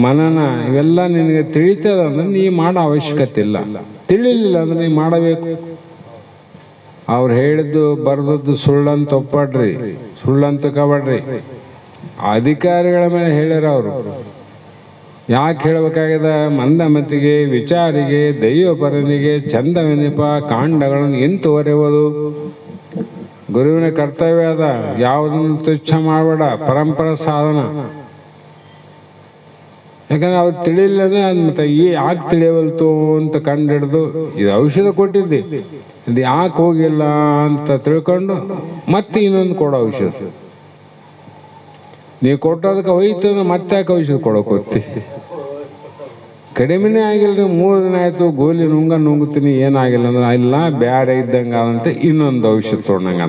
ಮನನ ಇವೆಲ್ಲ ನಿನಗೆ ತಿಳಿತದ ಅಂದ್ರೆ ನೀ ಮಾಡೋ ಅವಶ್ಯಕತೆ ಇಲ್ಲ. ತಿಳಿಲಿಲ್ಲ ಅಂದ್ರೆ ನೀ ಮಾಡಬೇಕು. ಅವ್ರು ಹೇಳಿದ್ದು ಬರ್ದದ್ದು ಸುಳ್ಳಂತ ಒಪ್ಪಾಡ್ರಿ, ಸುಳ್ಳಂತ ಕಬಡ್ರಿ. ಅಧಿಕಾರಿಗಳ ಮೇಲೆ ಹೇಳ್ಯಾರ ಅವರು. ಯಾಕೆ ಹೇಳಬೇಕಾಗಿದೆ? ಮಂದಮತಿಗೆ, ವಿಚಾರಿಗೆ, ದೈವಪರನಿಗೆ ಚಂದವೆನಿಪ ಕಾಂಡಗಳನ್ನು ಎಂತು ಒರೆಯುವುದು ಗುರುವಿನ ಕರ್ತವ್ಯ ಅದ. ಯಾವುದನ್ನು ತುಚ್ಛ ಮಾಡಬೇಡ. ಪರಂಪರಾ ಸಾಧನ. ಯಾಕಂದ್ರೆ ಅವ್ರು ತಿಳಿಲಿಲ್ಲ ಅಂದ್ರೆ ಮತ್ತೆ ಯಾಕೆ ತಿಳಿಯವಲ್ತು ಅಂತ ಕಂಡಿಡ್ದು ಇದು ಔಷಧ ಕೊಟ್ಟಿದ್ದೆ, ಇದು ಯಾಕೆ ಹೋಗಿಲ್ಲ ಅಂತ ತಿಳ್ಕೊಂಡು ಮತ್ತೆ ಇನ್ನೊಂದು ಕೊಡೋ ಔಷಧ. ನೀವು ಕೊಟ್ಟೋದಕ್ಕೆ ಹೋಯ್ತು ಅಂದ್ರೆ ಮತ್ತೆ ಯಾಕೆ ಔಷಧ ಕೊಡೋಕೆ ಹೋಗ್ತಿ? ಕಡಿಮೆನೇ ಆಗಿಲ್ಲ, 3 ದಿನ ಆಯ್ತು, ಗೋಲಿ ನುಂಗುತ್ತೀನಿ, ಏನಾಗಿಲ್ಲ ಅಂದ್ರೆ ಇಲ್ಲ ಬ್ಯಾರೆ ಇದ್ದಂಗ ಅಂತ ಇನ್ನೊಂದು ಔಷಧ ತೊಗೊಂಡಂಗ.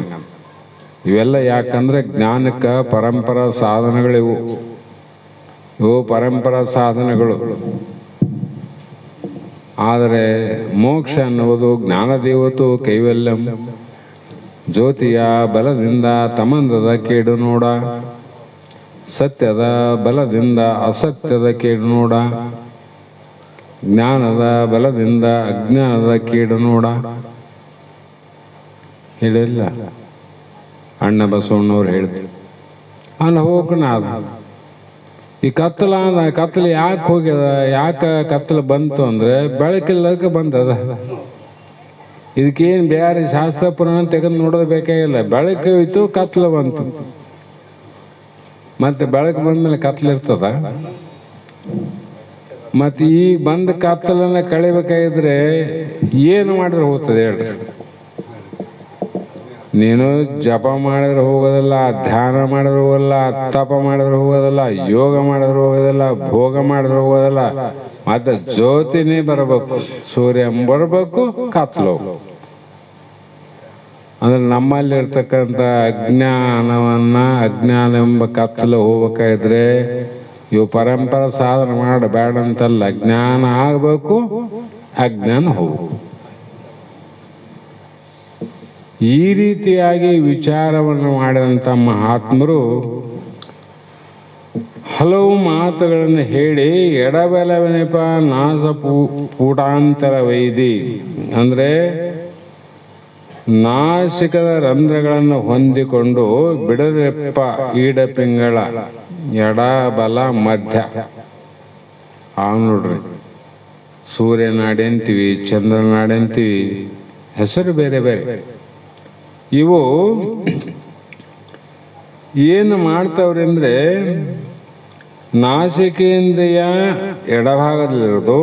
ಇವೆಲ್ಲ ಯಾಕಂದ್ರೆ ಜ್ಞಾನಕ್ಕೆ ಪರಂಪರಾ ಸಾಧನಗಳಿವು. ಇವು ಪರಂಪರಾ ಸಾಧನಗಳು. ಆದರೆ ಮೋಕ್ಷ ಅನ್ನುವುದು ಜ್ಞಾನದೇವತು ಕೈವಲ್ಯಂ. ಜ್ಯೋತಿಯ ಬಲದಿಂದ ತಮಂದದ ಕೇಡು ನೋಡ, ಸತ್ಯದ ಬಲದಿಂದ ಅಸತ್ಯದ ಕೇಡು ನೋಡ, ಜ್ಞಾನದ ಬಲದಿಂದ ಅಜ್ಞಾನದ ಕೇಡು ನೋಡ. ಹೇಳಿಲ್ಲ ಅಣ್ಣ ಬಸವಣ್ಣವ್ರು ಹೇಳಿದ್ರು. ಅಲ್ಲಿ ಹೋಗಣ ಈ ಕತ್ತಲು ಯಾಕೆ ಹೋಗ್ಯದ, ಯಾಕೆ ಕತ್ತಲು ಬಂತು ಅಂದ್ರೆ ಬೆಳಕಿಲ್ಲದಕ್ಕೆ ಬಂದದ. ಇದಕ್ಕೇನು ಬೇರೆ ಶಾಸ್ತ್ರ ಪುರಾಣ ತೆಗೆದು ನೋಡೋದು ಬೇಕಾಗಿಲ್ಲ. ಬೆಳಕು ಹೋಯ್ತು, ಕತ್ತಲು ಬಂತು. ಮತ್ತೆ ಬೆಳಕು ಬಂದ್ಮೇಲೆ ಕತ್ತಲು ಇರ್ತದ? ಮತ್ತೆ ಈಗ ಬಂದ ಕತ್ತಲನ್ನ ಕಳಿಬೇಕಾಗಿದ್ರೆ ಏನು ಮಾಡಿದ್ರೆ ಹೋಗ್ತದೆ ಹೇಳ್ರಿ? ನೀನು ಜಪ ಮಾಡಿದ್ರೆ ಹೋಗೋದಲ್ಲ, ಧ್ಯಾನ ಮಾಡಿದ್ರೆ ಹೋಗೋದಲ್ಲ, ತಪ ಮಾಡಿದ್ರೆ ಹೋಗೋದಲ್ಲ, ಯೋಗ ಮಾಡಿದ್ರೆ ಹೋಗೋದಲ್ಲ, ಭೋಗ ಮಾಡಿದ್ರೆ ಹೋಗೋದಲ್ಲ. ಮತ್ತೆ ಜ್ಯೋತಿನೇ ಬರಬೇಕು, ಸೂರ್ಯ ಬರಬೇಕು, ಕತ್ಲು. ಅಂದ್ರೆ ನಮ್ಮಲ್ಲಿ ಇರ್ತಕ್ಕಂಥ ಅಜ್ಞಾನ ಎಂಬ ಕತ್ತಲು ಹೋಗ್ಬೇಕಾದ್ರೆ ಇವು ಪರಂಪರಾ ಸಾಧನೆ ಮಾಡಬೇಡ ಅಂತಲ್ಲ. ಜ್ಞಾನ ಆಗಬೇಕು, ಅಜ್ಞಾನ ಹೋಗ್ಬೇಕು. ಈ ರೀತಿಯಾಗಿ ವಿಚಾರವನ್ನು ಮಾಡಿದಂಥ ಮಹಾತ್ಮರು ಹಲವು ಮಾತುಗಳನ್ನು ಹೇಳಿ ಎಡಬಲವೆನೆಪ ನಾಸ ಪೂಟಾಂತರ ವೈದಿ ಅಂದ್ರೆ ನಾಸಿಕದ ರಂಧ್ರಗಳನ್ನು ಹೊಂದಿಕೊಂಡು ಬಿಡದೆಪ್ಪ ಈಡಪಿಂಗಳ ಎಡ ಬಲ ಮಧ್ಯ. ನೋಡ್ರಿ, ಸೂರ್ಯನಾಡಿ ಅಂತೀವಿ, ಚಂದ್ರನಾಡಿ ಅಂತೀವಿ, ಹೆಸರು ಬೇರೆ ಬೇರೆ. ಇವು ಏನು ಮಾಡ್ತಾವ್ರಿ ಅಂದರೆ ನಾಸಿಕೇಂದ್ರಿಯ ಎಡಭಾಗದಲ್ಲಿರೋದು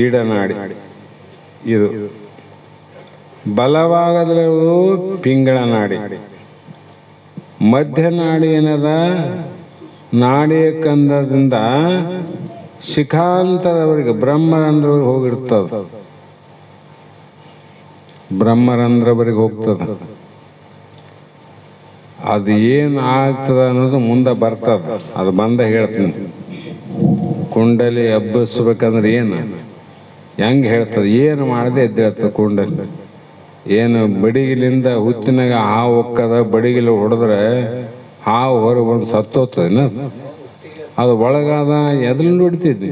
ಈಡನಾಡಿ, ಇದು ಬಲಭಾಗದಲ್ಲಿರೋದು ಪಿಂಗಳ ನಾಡಿ, ಮಧ್ಯನಾಡಿ ಏನದ ನಾಡಿಯ ಕಂದದಿಂದ ಶಿಖಾಂತರವರೆಗೆ ಬ್ರಹ್ಮರಂಧ್ರವರೆಗೆ ಹೋಗಿರ್ತದ, ಬ್ರಹ್ಮರಂಧ್ರವರೆಗೆ ಹೋಗ್ತದ. ಅದು ಏನು ಆಗ್ತದ ಅನ್ನೋದು ಮುಂದೆ ಬರ್ತದ, ಅದು ಬಂದ ಹೇಳ್ತೀನಿ. ಕುಂಡಲಿ ಹಬ್ಬಿಸ್ಬೇಕಂದ್ರೆ ಏನು ಹೆಂಗೆ ಹೇಳ್ತದೆ, ಏನು ಮಾಡದೆ ಎದ್ದೇಳ್ತದೆ ಕುಂಡಲಿ. ಏನು ಬಡಿಗಿಲಿಂದ ಹುತ್ತಿನಾಗ ಹಾವು ಹೊಕ್ಕದ, ಬಡಿಗಿಲು ಹೊಡೆದ್ರೆ ಹಾವು ಹೊರಗೆ ಬಂದು ಸತ್ತೋಗ್ತದೇನ, ಅದು ಒಳಗಾದ ಎದ್ರಲ್ಲಿ ಹೊಡಿತಿದ್ವಿ.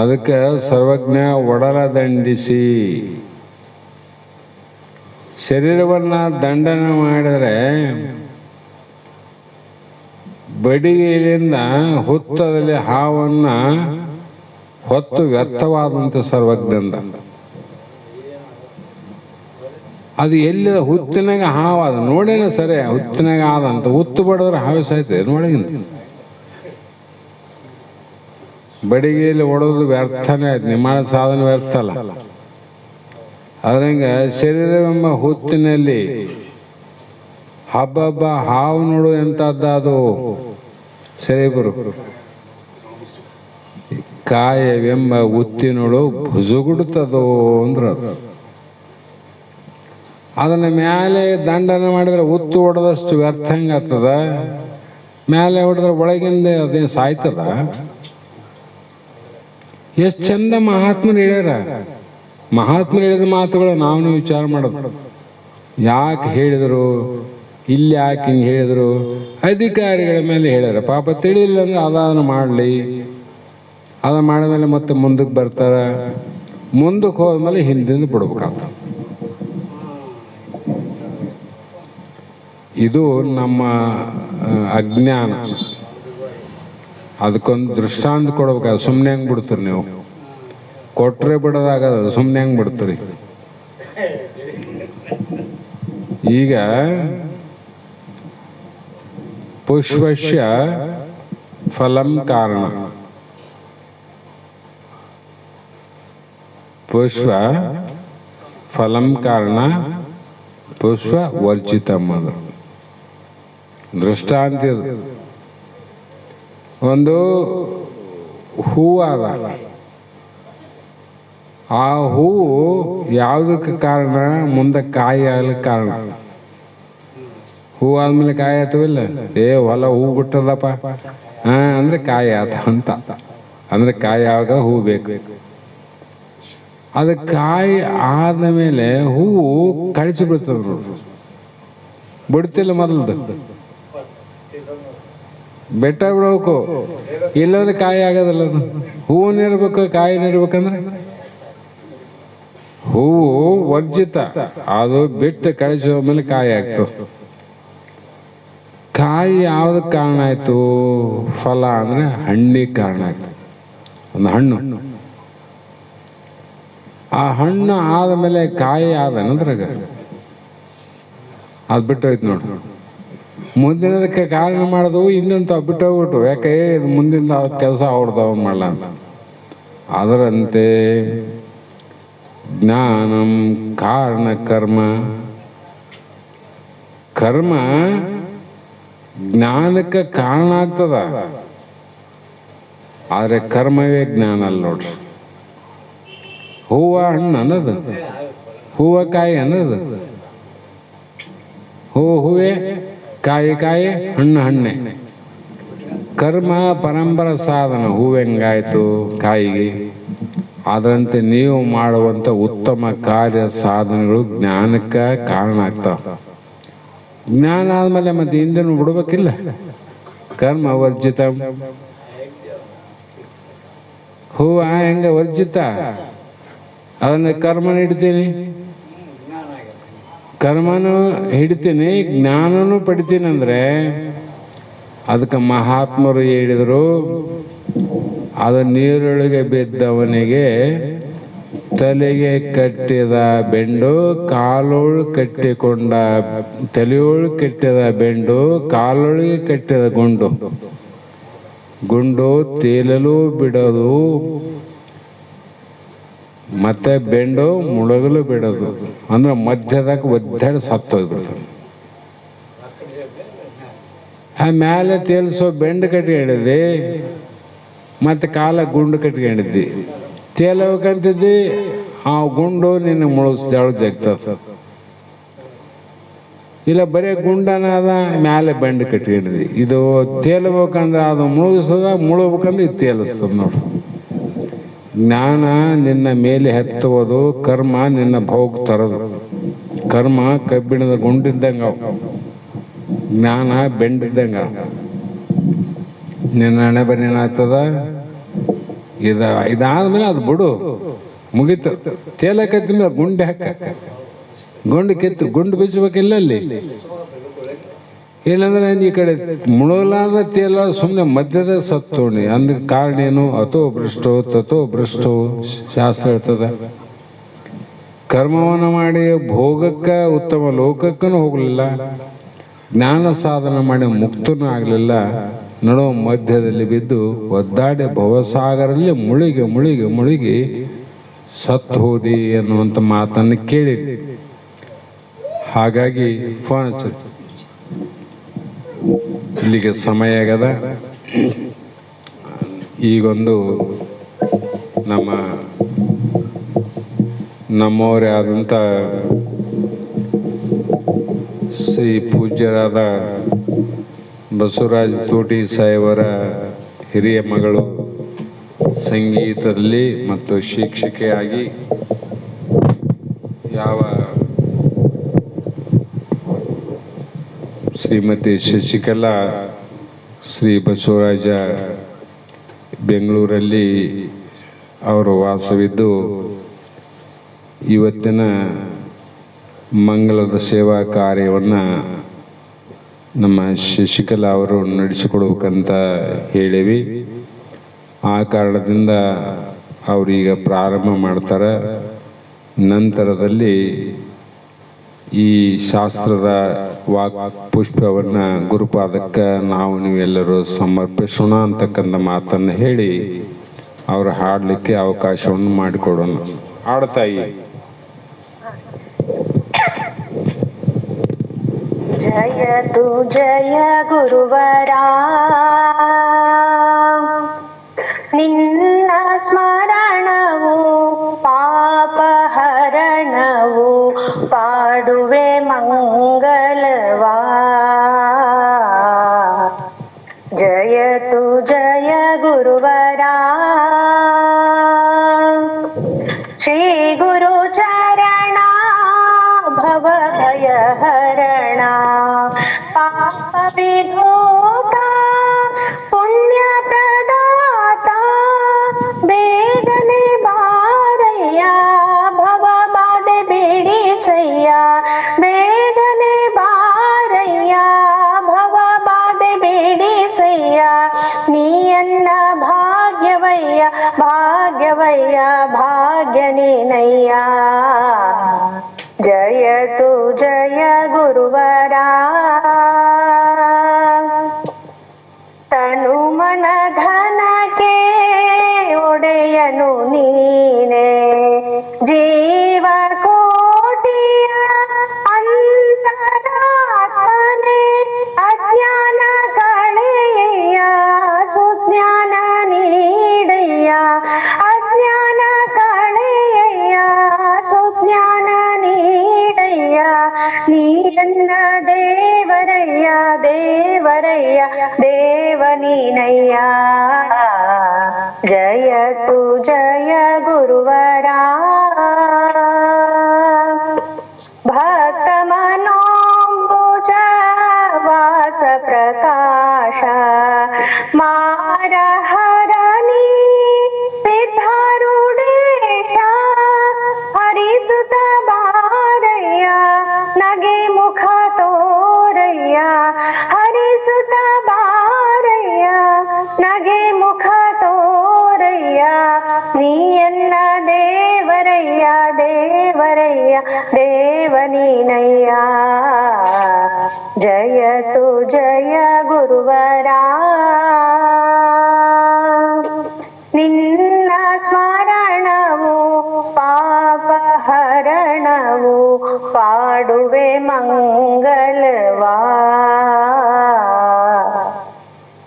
ಅದಕ್ಕೆ ಸರ್ವಜ್ಞ ಒಡಲ ದಂಡಿಸಿ, ಶರೀರವನ್ನ ದಂಡನೆ ಮಾಡಿದರೆ ಬಡಿಗೆಯಿಂದ ಹುತ್ತದಲ್ಲಿ ಹಾವನ್ನ ಹೊತ್ತು ವ್ಯರ್ಥವಾದಂಥ ಸರ್ವಜ್ಞಂದ. ಅದು ಎಲ್ಲಿ ಹುತ್ತಿನಾಗ ಹಾವು ಅದ ನೋಡೇನ ಸರಿ, ಹುತ್ತಿನಾಗ ಆದಂತ ಹುತ್ತು ಬಡಿದ್ರೆ ಹಾವು ಸಾಯ್ತದೆ ನೋಡಿನ. ಬಡಿಗೆಯಲ್ಲಿ ಹೊಡೋದು ವ್ಯರ್ಥನೇ ಆಯ್ತು, ನಿಮ್ಮ ಸಾಧನೆ ವ್ಯರ್ಥ ಅಲ್ಲ. ಅದ್ರಂಗ ಶರೀರವೆಂಬ ಹುತ್ತಿನಲ್ಲಿ ಹಬ್ಬ ಹಾವು ನೋಡು ಎಂತದ್ದ ಅದು ಸರಿ ಬರು. ಕಾಯವೆಂಬ ಹುತ್ತಿನೋಡು ಭುಜುಗುಡುತ್ತದೋ ಅಂದ್ರ ಅದನ್ನ ಮ್ಯಾಲೆ ದಂಡನೆ ಮಾಡಿದ್ರೆ ಹುತ್ತು ಹೊಡೆದಷ್ಟು ವ್ಯರ್ಥ ಹೆಂಗಾಗ್ತದ, ಮ್ಯಾಲೆ ಹೊಡೆದ್ರೆ ಒಳಗಿಂದ ಅದೇನು ಸಾಯ್ತದ. ಎಷ್ಟು ಚಂದ ಮಹಾತ್ಮರು ಹೇಳ್ಯಾರ. ಮಹಾತ್ಮರು ಹೇಳಿದ ಮಾತುಗಳು ನಾವು ವಿಚಾರ ಮಾಡೋದು. ಯಾಕೆ ಹೇಳಿದರು, ಇಲ್ಲಿ ಯಾಕೆ ಹಿಂಗೆ ಹೇಳಿದರು, ಅಧಿಕಾರಿಗಳ ಮೇಲೆ ಹೇಳ್ಯಾರ. ಪಾಪ ತಿಳಿಲಿಲ್ಲ ಅಂದ್ರೆ ಅದನ್ನು ಮಾಡಲಿ, ಅದ ಮಾಡಿದ್ಮೇಲೆ ಮತ್ತೆ ಮುಂದಕ್ಕೆ ಬರ್ತಾರ, ಮುಂದಕ್ಕೆ ಹೋದ್ಮೇಲೆ ಹಿಂದಿಂದ ಬಿಡ್ಬೇಕಾಗ್ತದೆ. ಇದು ನಮ್ಮ ಅಜ್ಞಾನ. ಅದಕ್ಕೊಂದು ದೃಷ್ಟಾಂತ ಕೊಡ್ಬೇಕಾದ್ರೆ ಸುಮ್ಮನೆ ಹೆಂಗೆ ಬಿಡ್ತೀರಿ ನೀವು, ಕೊಟ್ರೆ ಬಿಡೋದಾಗದ, ಸುಮ್ಮನೆ ಹೆಂಗೆ ಬಿಡ್ತೀರಿ. ಈಗ ಪುಷ್ಪಶ್ಯ ಫಲಂ ಕಾರಣ, ಪುಷ್ಪ ಫಲಂ ಕಾರಣ ಪುಷ್ಪ ವರ್ಜಿತಂ. ಅದು ದೃಷ್ಟಾಂತ. ಒಂದು ಹೂವು ಅದ, ಆ ಹೂವು ಯಾವುದಕ್ಕೆ ಕಾರಣ, ಮುಂದೆ ಕಾಯಿ ಆಗ್ಲಿಕ್ಕೆ ಕಾರಣ. ಹೂ ಆದ್ಮೇಲೆ ಕಾಯಿ ಆತವಿಲ್ಲ, ಹೊಲ ಹೂ ಬಿಟ್ಟದಪ್ಪ ಅಂದ್ರೆ ಕಾಯಿ ಆತ ಅಂತ, ಅಂದ್ರೆ ಕಾಯಿ ಆಗ ಹೂ ಬೇಕು. ಅದು ಕಾಯಿ ಆದ ಮೇಲೆ ಹೂವು ಕಳಿಸಿ ಬಿಡ್ತದ ನೋಡ್ರಿ, ಬಿಡ್ತಿಲ್ಲ ಮೊದಲ್ದು, ಬೆಟ್ಟ ಬಿಡ್ಬೇಕು. ಇಲ್ಲಂದ್ರೆ ಕಾಯಿ ಆಗೋದಿಲ್ಲ. ಅದು ಹೂವನ್ನ ಇರ್ಬೇಕು, ಕಾಯಿನ ಇರ್ಬೇಕಂದ್ರೆ ಹೂವು ವರ್ಜಿತ, ಅದು ಬಿಟ್ಟು ಕಳಿಸೋ ಮೇಲೆ ಕಾಯಿ ಆಗ್ತದೆ. ಕಾಯಿ ಯಾವ್ದಕ್ಕೆ ಕಾರಣ ಆಯ್ತು, ಫಲ ಅಂದ್ರೆ ಹಣ್ಣಿಗೆ ಕಾರಣ ಆಯ್ತು. ಒಂದು ಹಣ್ಣು, ಆ ಹಣ್ಣು ಆದಮೇಲೆ ಕಾಯಿ ಆದನಂದ್ರಾಗ ಅದು ಬಿಟ್ಟೋಯ್ತು ನೋಡ್ರಿ. ಮುಂದಿನದಕ್ಕೆ ಕಾರಣ ಮಾಡೋದು ಇನ್ನಂತ ಬಿಟ್ಟೋಗ್ಬಿಟ್ಟು, ಯಾಕೆ ಇದು ಮುಂದಿನ ಕೆಲಸ ಅವ್ರದವ ಮಾಡಲ್ಲ ಅಂತ. ಅದರಂತೆ ಜ್ಞಾನಂ ಕಾರಣ ಕರ್ಮ, ಕರ್ಮ ಜ್ಞಾನಕ್ಕೆ ಕಾರಣ ಆಗ್ತದ, ಆದ್ರೆ ಕರ್ಮವೇ ಜ್ಞಾನ ಅಲ್ಲ ನೋಡ್ರಿ. ಹೂವ ಹಣ್ಣು ಅನ್ನೋದು, ಹೂವ ಕಾಯಿ ಅನ್ನೋದು, ಹೂವೇ, ಕಾಯಿ ಕಾಯಿ, ಹಣ್ಣು ಹಣ್ಣೆ. ಕರ್ಮ ಪರಂಪರ ಸಾಧನ, ಹೂವು ಹೆಂಗಾಯ್ತು ಕಾಯಿಗೆ, ಅದರಂತೆ ನೀವು ಮಾಡುವಂಥ ಉತ್ತಮ ಕಾರ್ಯ ಸಾಧನೆಗಳು ಜ್ಞಾನಕ್ಕೆ ಕಾರಣ ಆಗ್ತಾವ. ಜ್ಞಾನ ಆದ್ಮೇಲೆ ಮತ್ತೆ ಹಿಂದೆನೂ ಬಿಡ್ಬೇಕಿಲ್ಲ. ಕರ್ಮ ವರ್ಜಿತ, ಹೂವ ಹೆಂಗ ವರ್ಜಿತ, ಅದನ್ನ ಕರ್ಮನ ಹಿಡ್ತೀನಿ, ಕರ್ಮನೂ ಹಿಡ್ತೀನಿ, ಜ್ಞಾನನೂ ಪಡಿತೀನಿ ಅಂದ್ರೆ ಅದಕ್ಕೆ ಮಹಾತ್ಮರು ಹೇಳಿದರು, ಅದು ನೀರೊಳಗೆ ಬಿದ್ದವನಿಗೆ ತಲೆಗೆ ಕಟ್ಟಿದ ಬೆಂಡು ಕಾಲೋಳು ಕಟ್ಟಿಕೊಂಡ, ತಲೆಯೋಳು ಕಟ್ಟಿದ ಬೆಂಡು ಕಾಲೊಳಗೆ ಕಟ್ಟಿದ ಗುಂಡು, ಗುಂಡು ತೇಲಲು ಬಿಡೋದು ಮತ್ತೆ ಬೆಂಡು ಮುಳುಗಲು ಬಿಡೋದು. ಅಂದ್ರೆ ಮಧ್ಯದಾಗ ಒದ್ದಾಡಿ ಸತ್ತೋಗ್ಬಿಡ್ತಾನೆ. ಆ ಮ್ಯಾಲೆ ತೇಲ್ಸೋ ಬೆಂಡು ಕಟ್ಕೊಂಡಿದ್ದಿ, ಮತ್ತೆ ಕಾಲ ಗುಂಡು ಕಟ್ಕೊಂಡಿದ್ದಿ. ತೇಲಬೇಕಂತಿದ್ದಿ, ಆ ಗುಂಡು ನಿನ್ನ ಮುಳುಗಿಸ್ತಾಳು ಜಗ್ತದ. ಇಲ್ಲ ಬರೀ ಗುಂಡನ ಅದ, ಮ್ಯಾಲೆ ಬೆಂಡು ಕಟ್ಕೊಂಡಿದ್ದಿ. ಇದು ತೇಲ್ಬೇಕಂದ್ರೆ ಅದು ಮುಳುಗಿಸದ, ಮುಳುಗ್ಬೇಕಂದ್ರೆ ಇದು ತೇಲಿಸ್ತದ ನೋಡು. ಜ್ಞಾನ ನಿನ್ನ ಮೇಲೆ ಹತ್ತುವುದು, ಕರ್ಮ ನಿನ್ನ ಭೋಗ ತರದು. ಕರ್ಮ ಕಬ್ಬಿಣದ ಗುಂಡಿದ್ದಂಗ, ಜ್ಞಾನ ಬೆಂಡಿದ್ದಂಗ. ನಿನ್ನ ಹಣೆ ಬರೀ ಏನಾಗ್ತದ, ಇದಾದ್ಮೇಲೆ ಅದು ಬಿಡು, ಮುಗೀತು. ತೇಲಕತ್ತಿನ ಗುಂಡೆ ಹಾಕ, ಗುಂಡು ಕಿತ್ತು ಗುಂಡು ಬಿಚ್ಚಬೇಕಿಲ್ಲ ಅಲ್ಲಿ. ಇಲ್ಲಂದ್ರೆ ಈ ಕಡೆ ಮುಳುಗಲಾದ ತೇಲ ಸುಮ್ಮನೆ ಮಧ್ಯದ ಸತ್ತೋಣಿ. ಅಂದ ಕಾರಣ ಏನು? ಅಥೋ ಭ್ರಷ್ಟೋ ತಥೋ ಭ್ರಷ್ಟೋ ಶಾಸ್ತ್ರ ಹೇಳ್ತದ. ಕರ್ಮವನ್ನು ಮಾಡಿ ಭೋಗಕ್ಕ ಉತ್ತಮ ಲೋಕಕ್ಕೂ ಹೋಗಲಿಲ್ಲ, ಜ್ಞಾನ ಸಾಧನ ಮಾಡಿ ಮುಕ್ತನೂ ಆಗಲಿಲ್ಲ. ನಡುವ ಮಧ್ಯದಲ್ಲಿ ಬಿದ್ದು ಒದ್ದಾಡಿ ಭವಸಾಗರಲ್ಲಿ ಮುಳುಗಿ ಮುಳುಗಿ ಮುಳುಗಿ ಸತ್ತು ಹೋದಿ ಅನ್ನುವಂಥ ಮಾತನ್ನು ಕೇಳಿ, ಹಾಗಾಗಿ ಫೋನ್ ಹಚ್ಚ. ಇಲ್ಲಿಗೆ ಸಮಯ ಆಗದ. ಈಗೊಂದು ನಮ್ಮವರೇ ಆದಂಥ ಶ್ರೀ ಪೂಜ್ಯರಾದ ಬಸವರಾಜ ತೋಟಿ ಸಾಹೇಬರ ಹಿರಿಯ ಮಗಳು, ಸಂಗೀತದಲ್ಲಿ ಮತ್ತು ಶಿಕ್ಷಕಿಯಾಗಿ ಯಾವ ಶ್ರೀಮತಿ ಶಶಿಕಲಾ ಶ್ರೀ ಬಸವರಾಜ ಬೆಂಗಳೂರಲ್ಲಿ ಅವರು ವಾಸವಿದ್ದು, ಇವತ್ತಿನ ಮಂಗಳದ ಸೇವಾ ಕಾರ್ಯವನ್ನು ನಮ್ಮ ಶಶಿಕಲಾ ಅವರು ನಡೆಸಿಕೊಡ್ಬೇಕಂತ ಹೇಳೀವಿ. ಆ ಕಾರಣದಿಂದ ಅವರೀಗ ಪ್ರಾರಂಭ ಮಾಡ್ತಾರೆ. ನಂತರದಲ್ಲಿ ಈ ಶಾಸ್ತ್ರದ ವಾಕ್ ಪುಷ್ಪವನ್ನು ಗುರುಪಾದಕ್ಕೆ ನಾವು ನೀವೆಲ್ಲರೂ ಸಮರ್ಪಿಸೋಣ ಅಂತಕ್ಕಂಥ ಮಾತನ್ನು ಹೇಳಿ ಅವರು ಹಾಡಲಿಕ್ಕೆ ಅವಕಾಶವನ್ನು ಮಾಡಿಕೊಡೋಣ. ಹಾಡ್ತಾಯಿ. ಜಯತು ಜಯ ಗುರುವರಾ, ನಿನ್ನ ಸ್ಮರಣವು ಪಾಪಹರಣವು, ಪಾಡುವೆ ಮಂಗಲವಾ. ಜಯತು ಜಯ ಗುರುವರಾ, ಶ್ರೀ ಗುರು ಚರಣ ಭವಭಯ ಹರಣ, ಪಾಪ ವಿಧೂತ ಪುಣ್ಯ ಪ್ರದಾತ, ಬೇಗನೆ ಬಾರಯ್ಯ ಭವ ಬಾಧೆ ಬಿಡಿಸಯ್ಯ, ಬೇಗನೆ ಬಾರಯ್ಯ ಭವ ಬಾಧೆ ಬಿಡಿಸಯ್ಯ. ನೀಯನ್ನ ಭಾಗ್ಯವಯ್ಯ ಭಾಗ್ಯವಯ್ಯ ಭಾಗ್ಯ ನೀನಯ್ಯ. ಜಯತು ಜಯ ಗುರುವರಾ, ತನು ಮನ ಧನಕ್ಕೆ ಒಡೆಯನು ನೀನೆ, ಜೀವ ಕೋಟಿಯ ಅಂತರಾತ್ಮನೆ, ಅಜ್ಞಾನ ಕಳೆಯ ಸುಜ್ಞಾನ ನೀಡಯ್ಯ, ಅಜ್ಞಾನ ಕಳೆಯ ಸುಜ್ಞಾನ ನೀಡಯ್ಯ. ನೀಯನ್ನ ದೇವರಯ್ಯ ದೇವರಯ್ಯ ದೇವ ನೀನಯ್ಯ. ಜಯತು ಜಯ ಗುರುವರಾ, ಭಕ್ತ ಮನೋಂಬುಜ ವಾಸ ಪ್ರಕಾಶ, ಮಾರ ಹರಣಿ ಸಿದ್ಧಾರೂಢೇಶ, ಹರಿಸುತ್ತ ಬಾರಯ್ಯ ನಗೆ ಮುಖ ತೋರಯ್ಯ, ಹರಿಸುತ್ತ ಬಾರಯ್ಯ ನಗೆ ಮುಖ ತೋರಯ್ಯ. ನೀಯನ್ನ ದೇವರಯ್ಯ ದೇವರಯ್ಯ ದೇವರಯ್ಯ ದೇವನೀನಯ್ಯ ಜಯತು ಜಯ ಗುರುವರ ನಿನ್ನ ಸ್ಮರಣವು ಪಾಪಹರಣವು ಪಾಡುವೆ ಮಂಗಲವಾ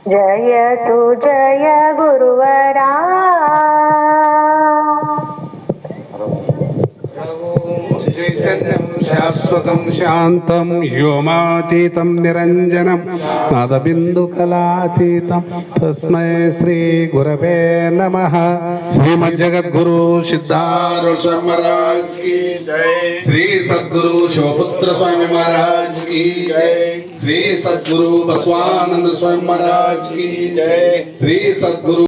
ಜಯತು ಜಯ ಗುರುವರ ಚೈತನ್ಯಂ ಶಾಶ್ವತಂ ಶಾಂತಂ ವ್ಯೋಮಾತೀತಂ ನಿರಂಜನಂ ನಾದಬಿಂದುಕಲಾತೀತಂ ತಸ್ಮೈ ಶ್ರೀ ಗುರವೇ ನಮಃ. ಶ್ರೀಮಜ್ಜಗದ್ಗುರು ಸಿದ್ಧಾರೂಢ ಸ್ವಾಮಿ ಮಹಾರಾಜ್ ಕಿ ಜೈ. ಶ್ರೀ ಸದ್ಗುರು ಶಿವಪುತ್ರ ಸ್ವಾಮಿ ಮಹಾರಾಜ್ ಕಿ ಜೈ. ಶ್ರೀ ಸದ್ಗುರು ಬಸವಾನಂದ ಸ್ವಾಮಿ ಮಹಾರಾಜ್ ಕಿ ಜೈ. ಶ್ರೀ ಸದ್ಗುರು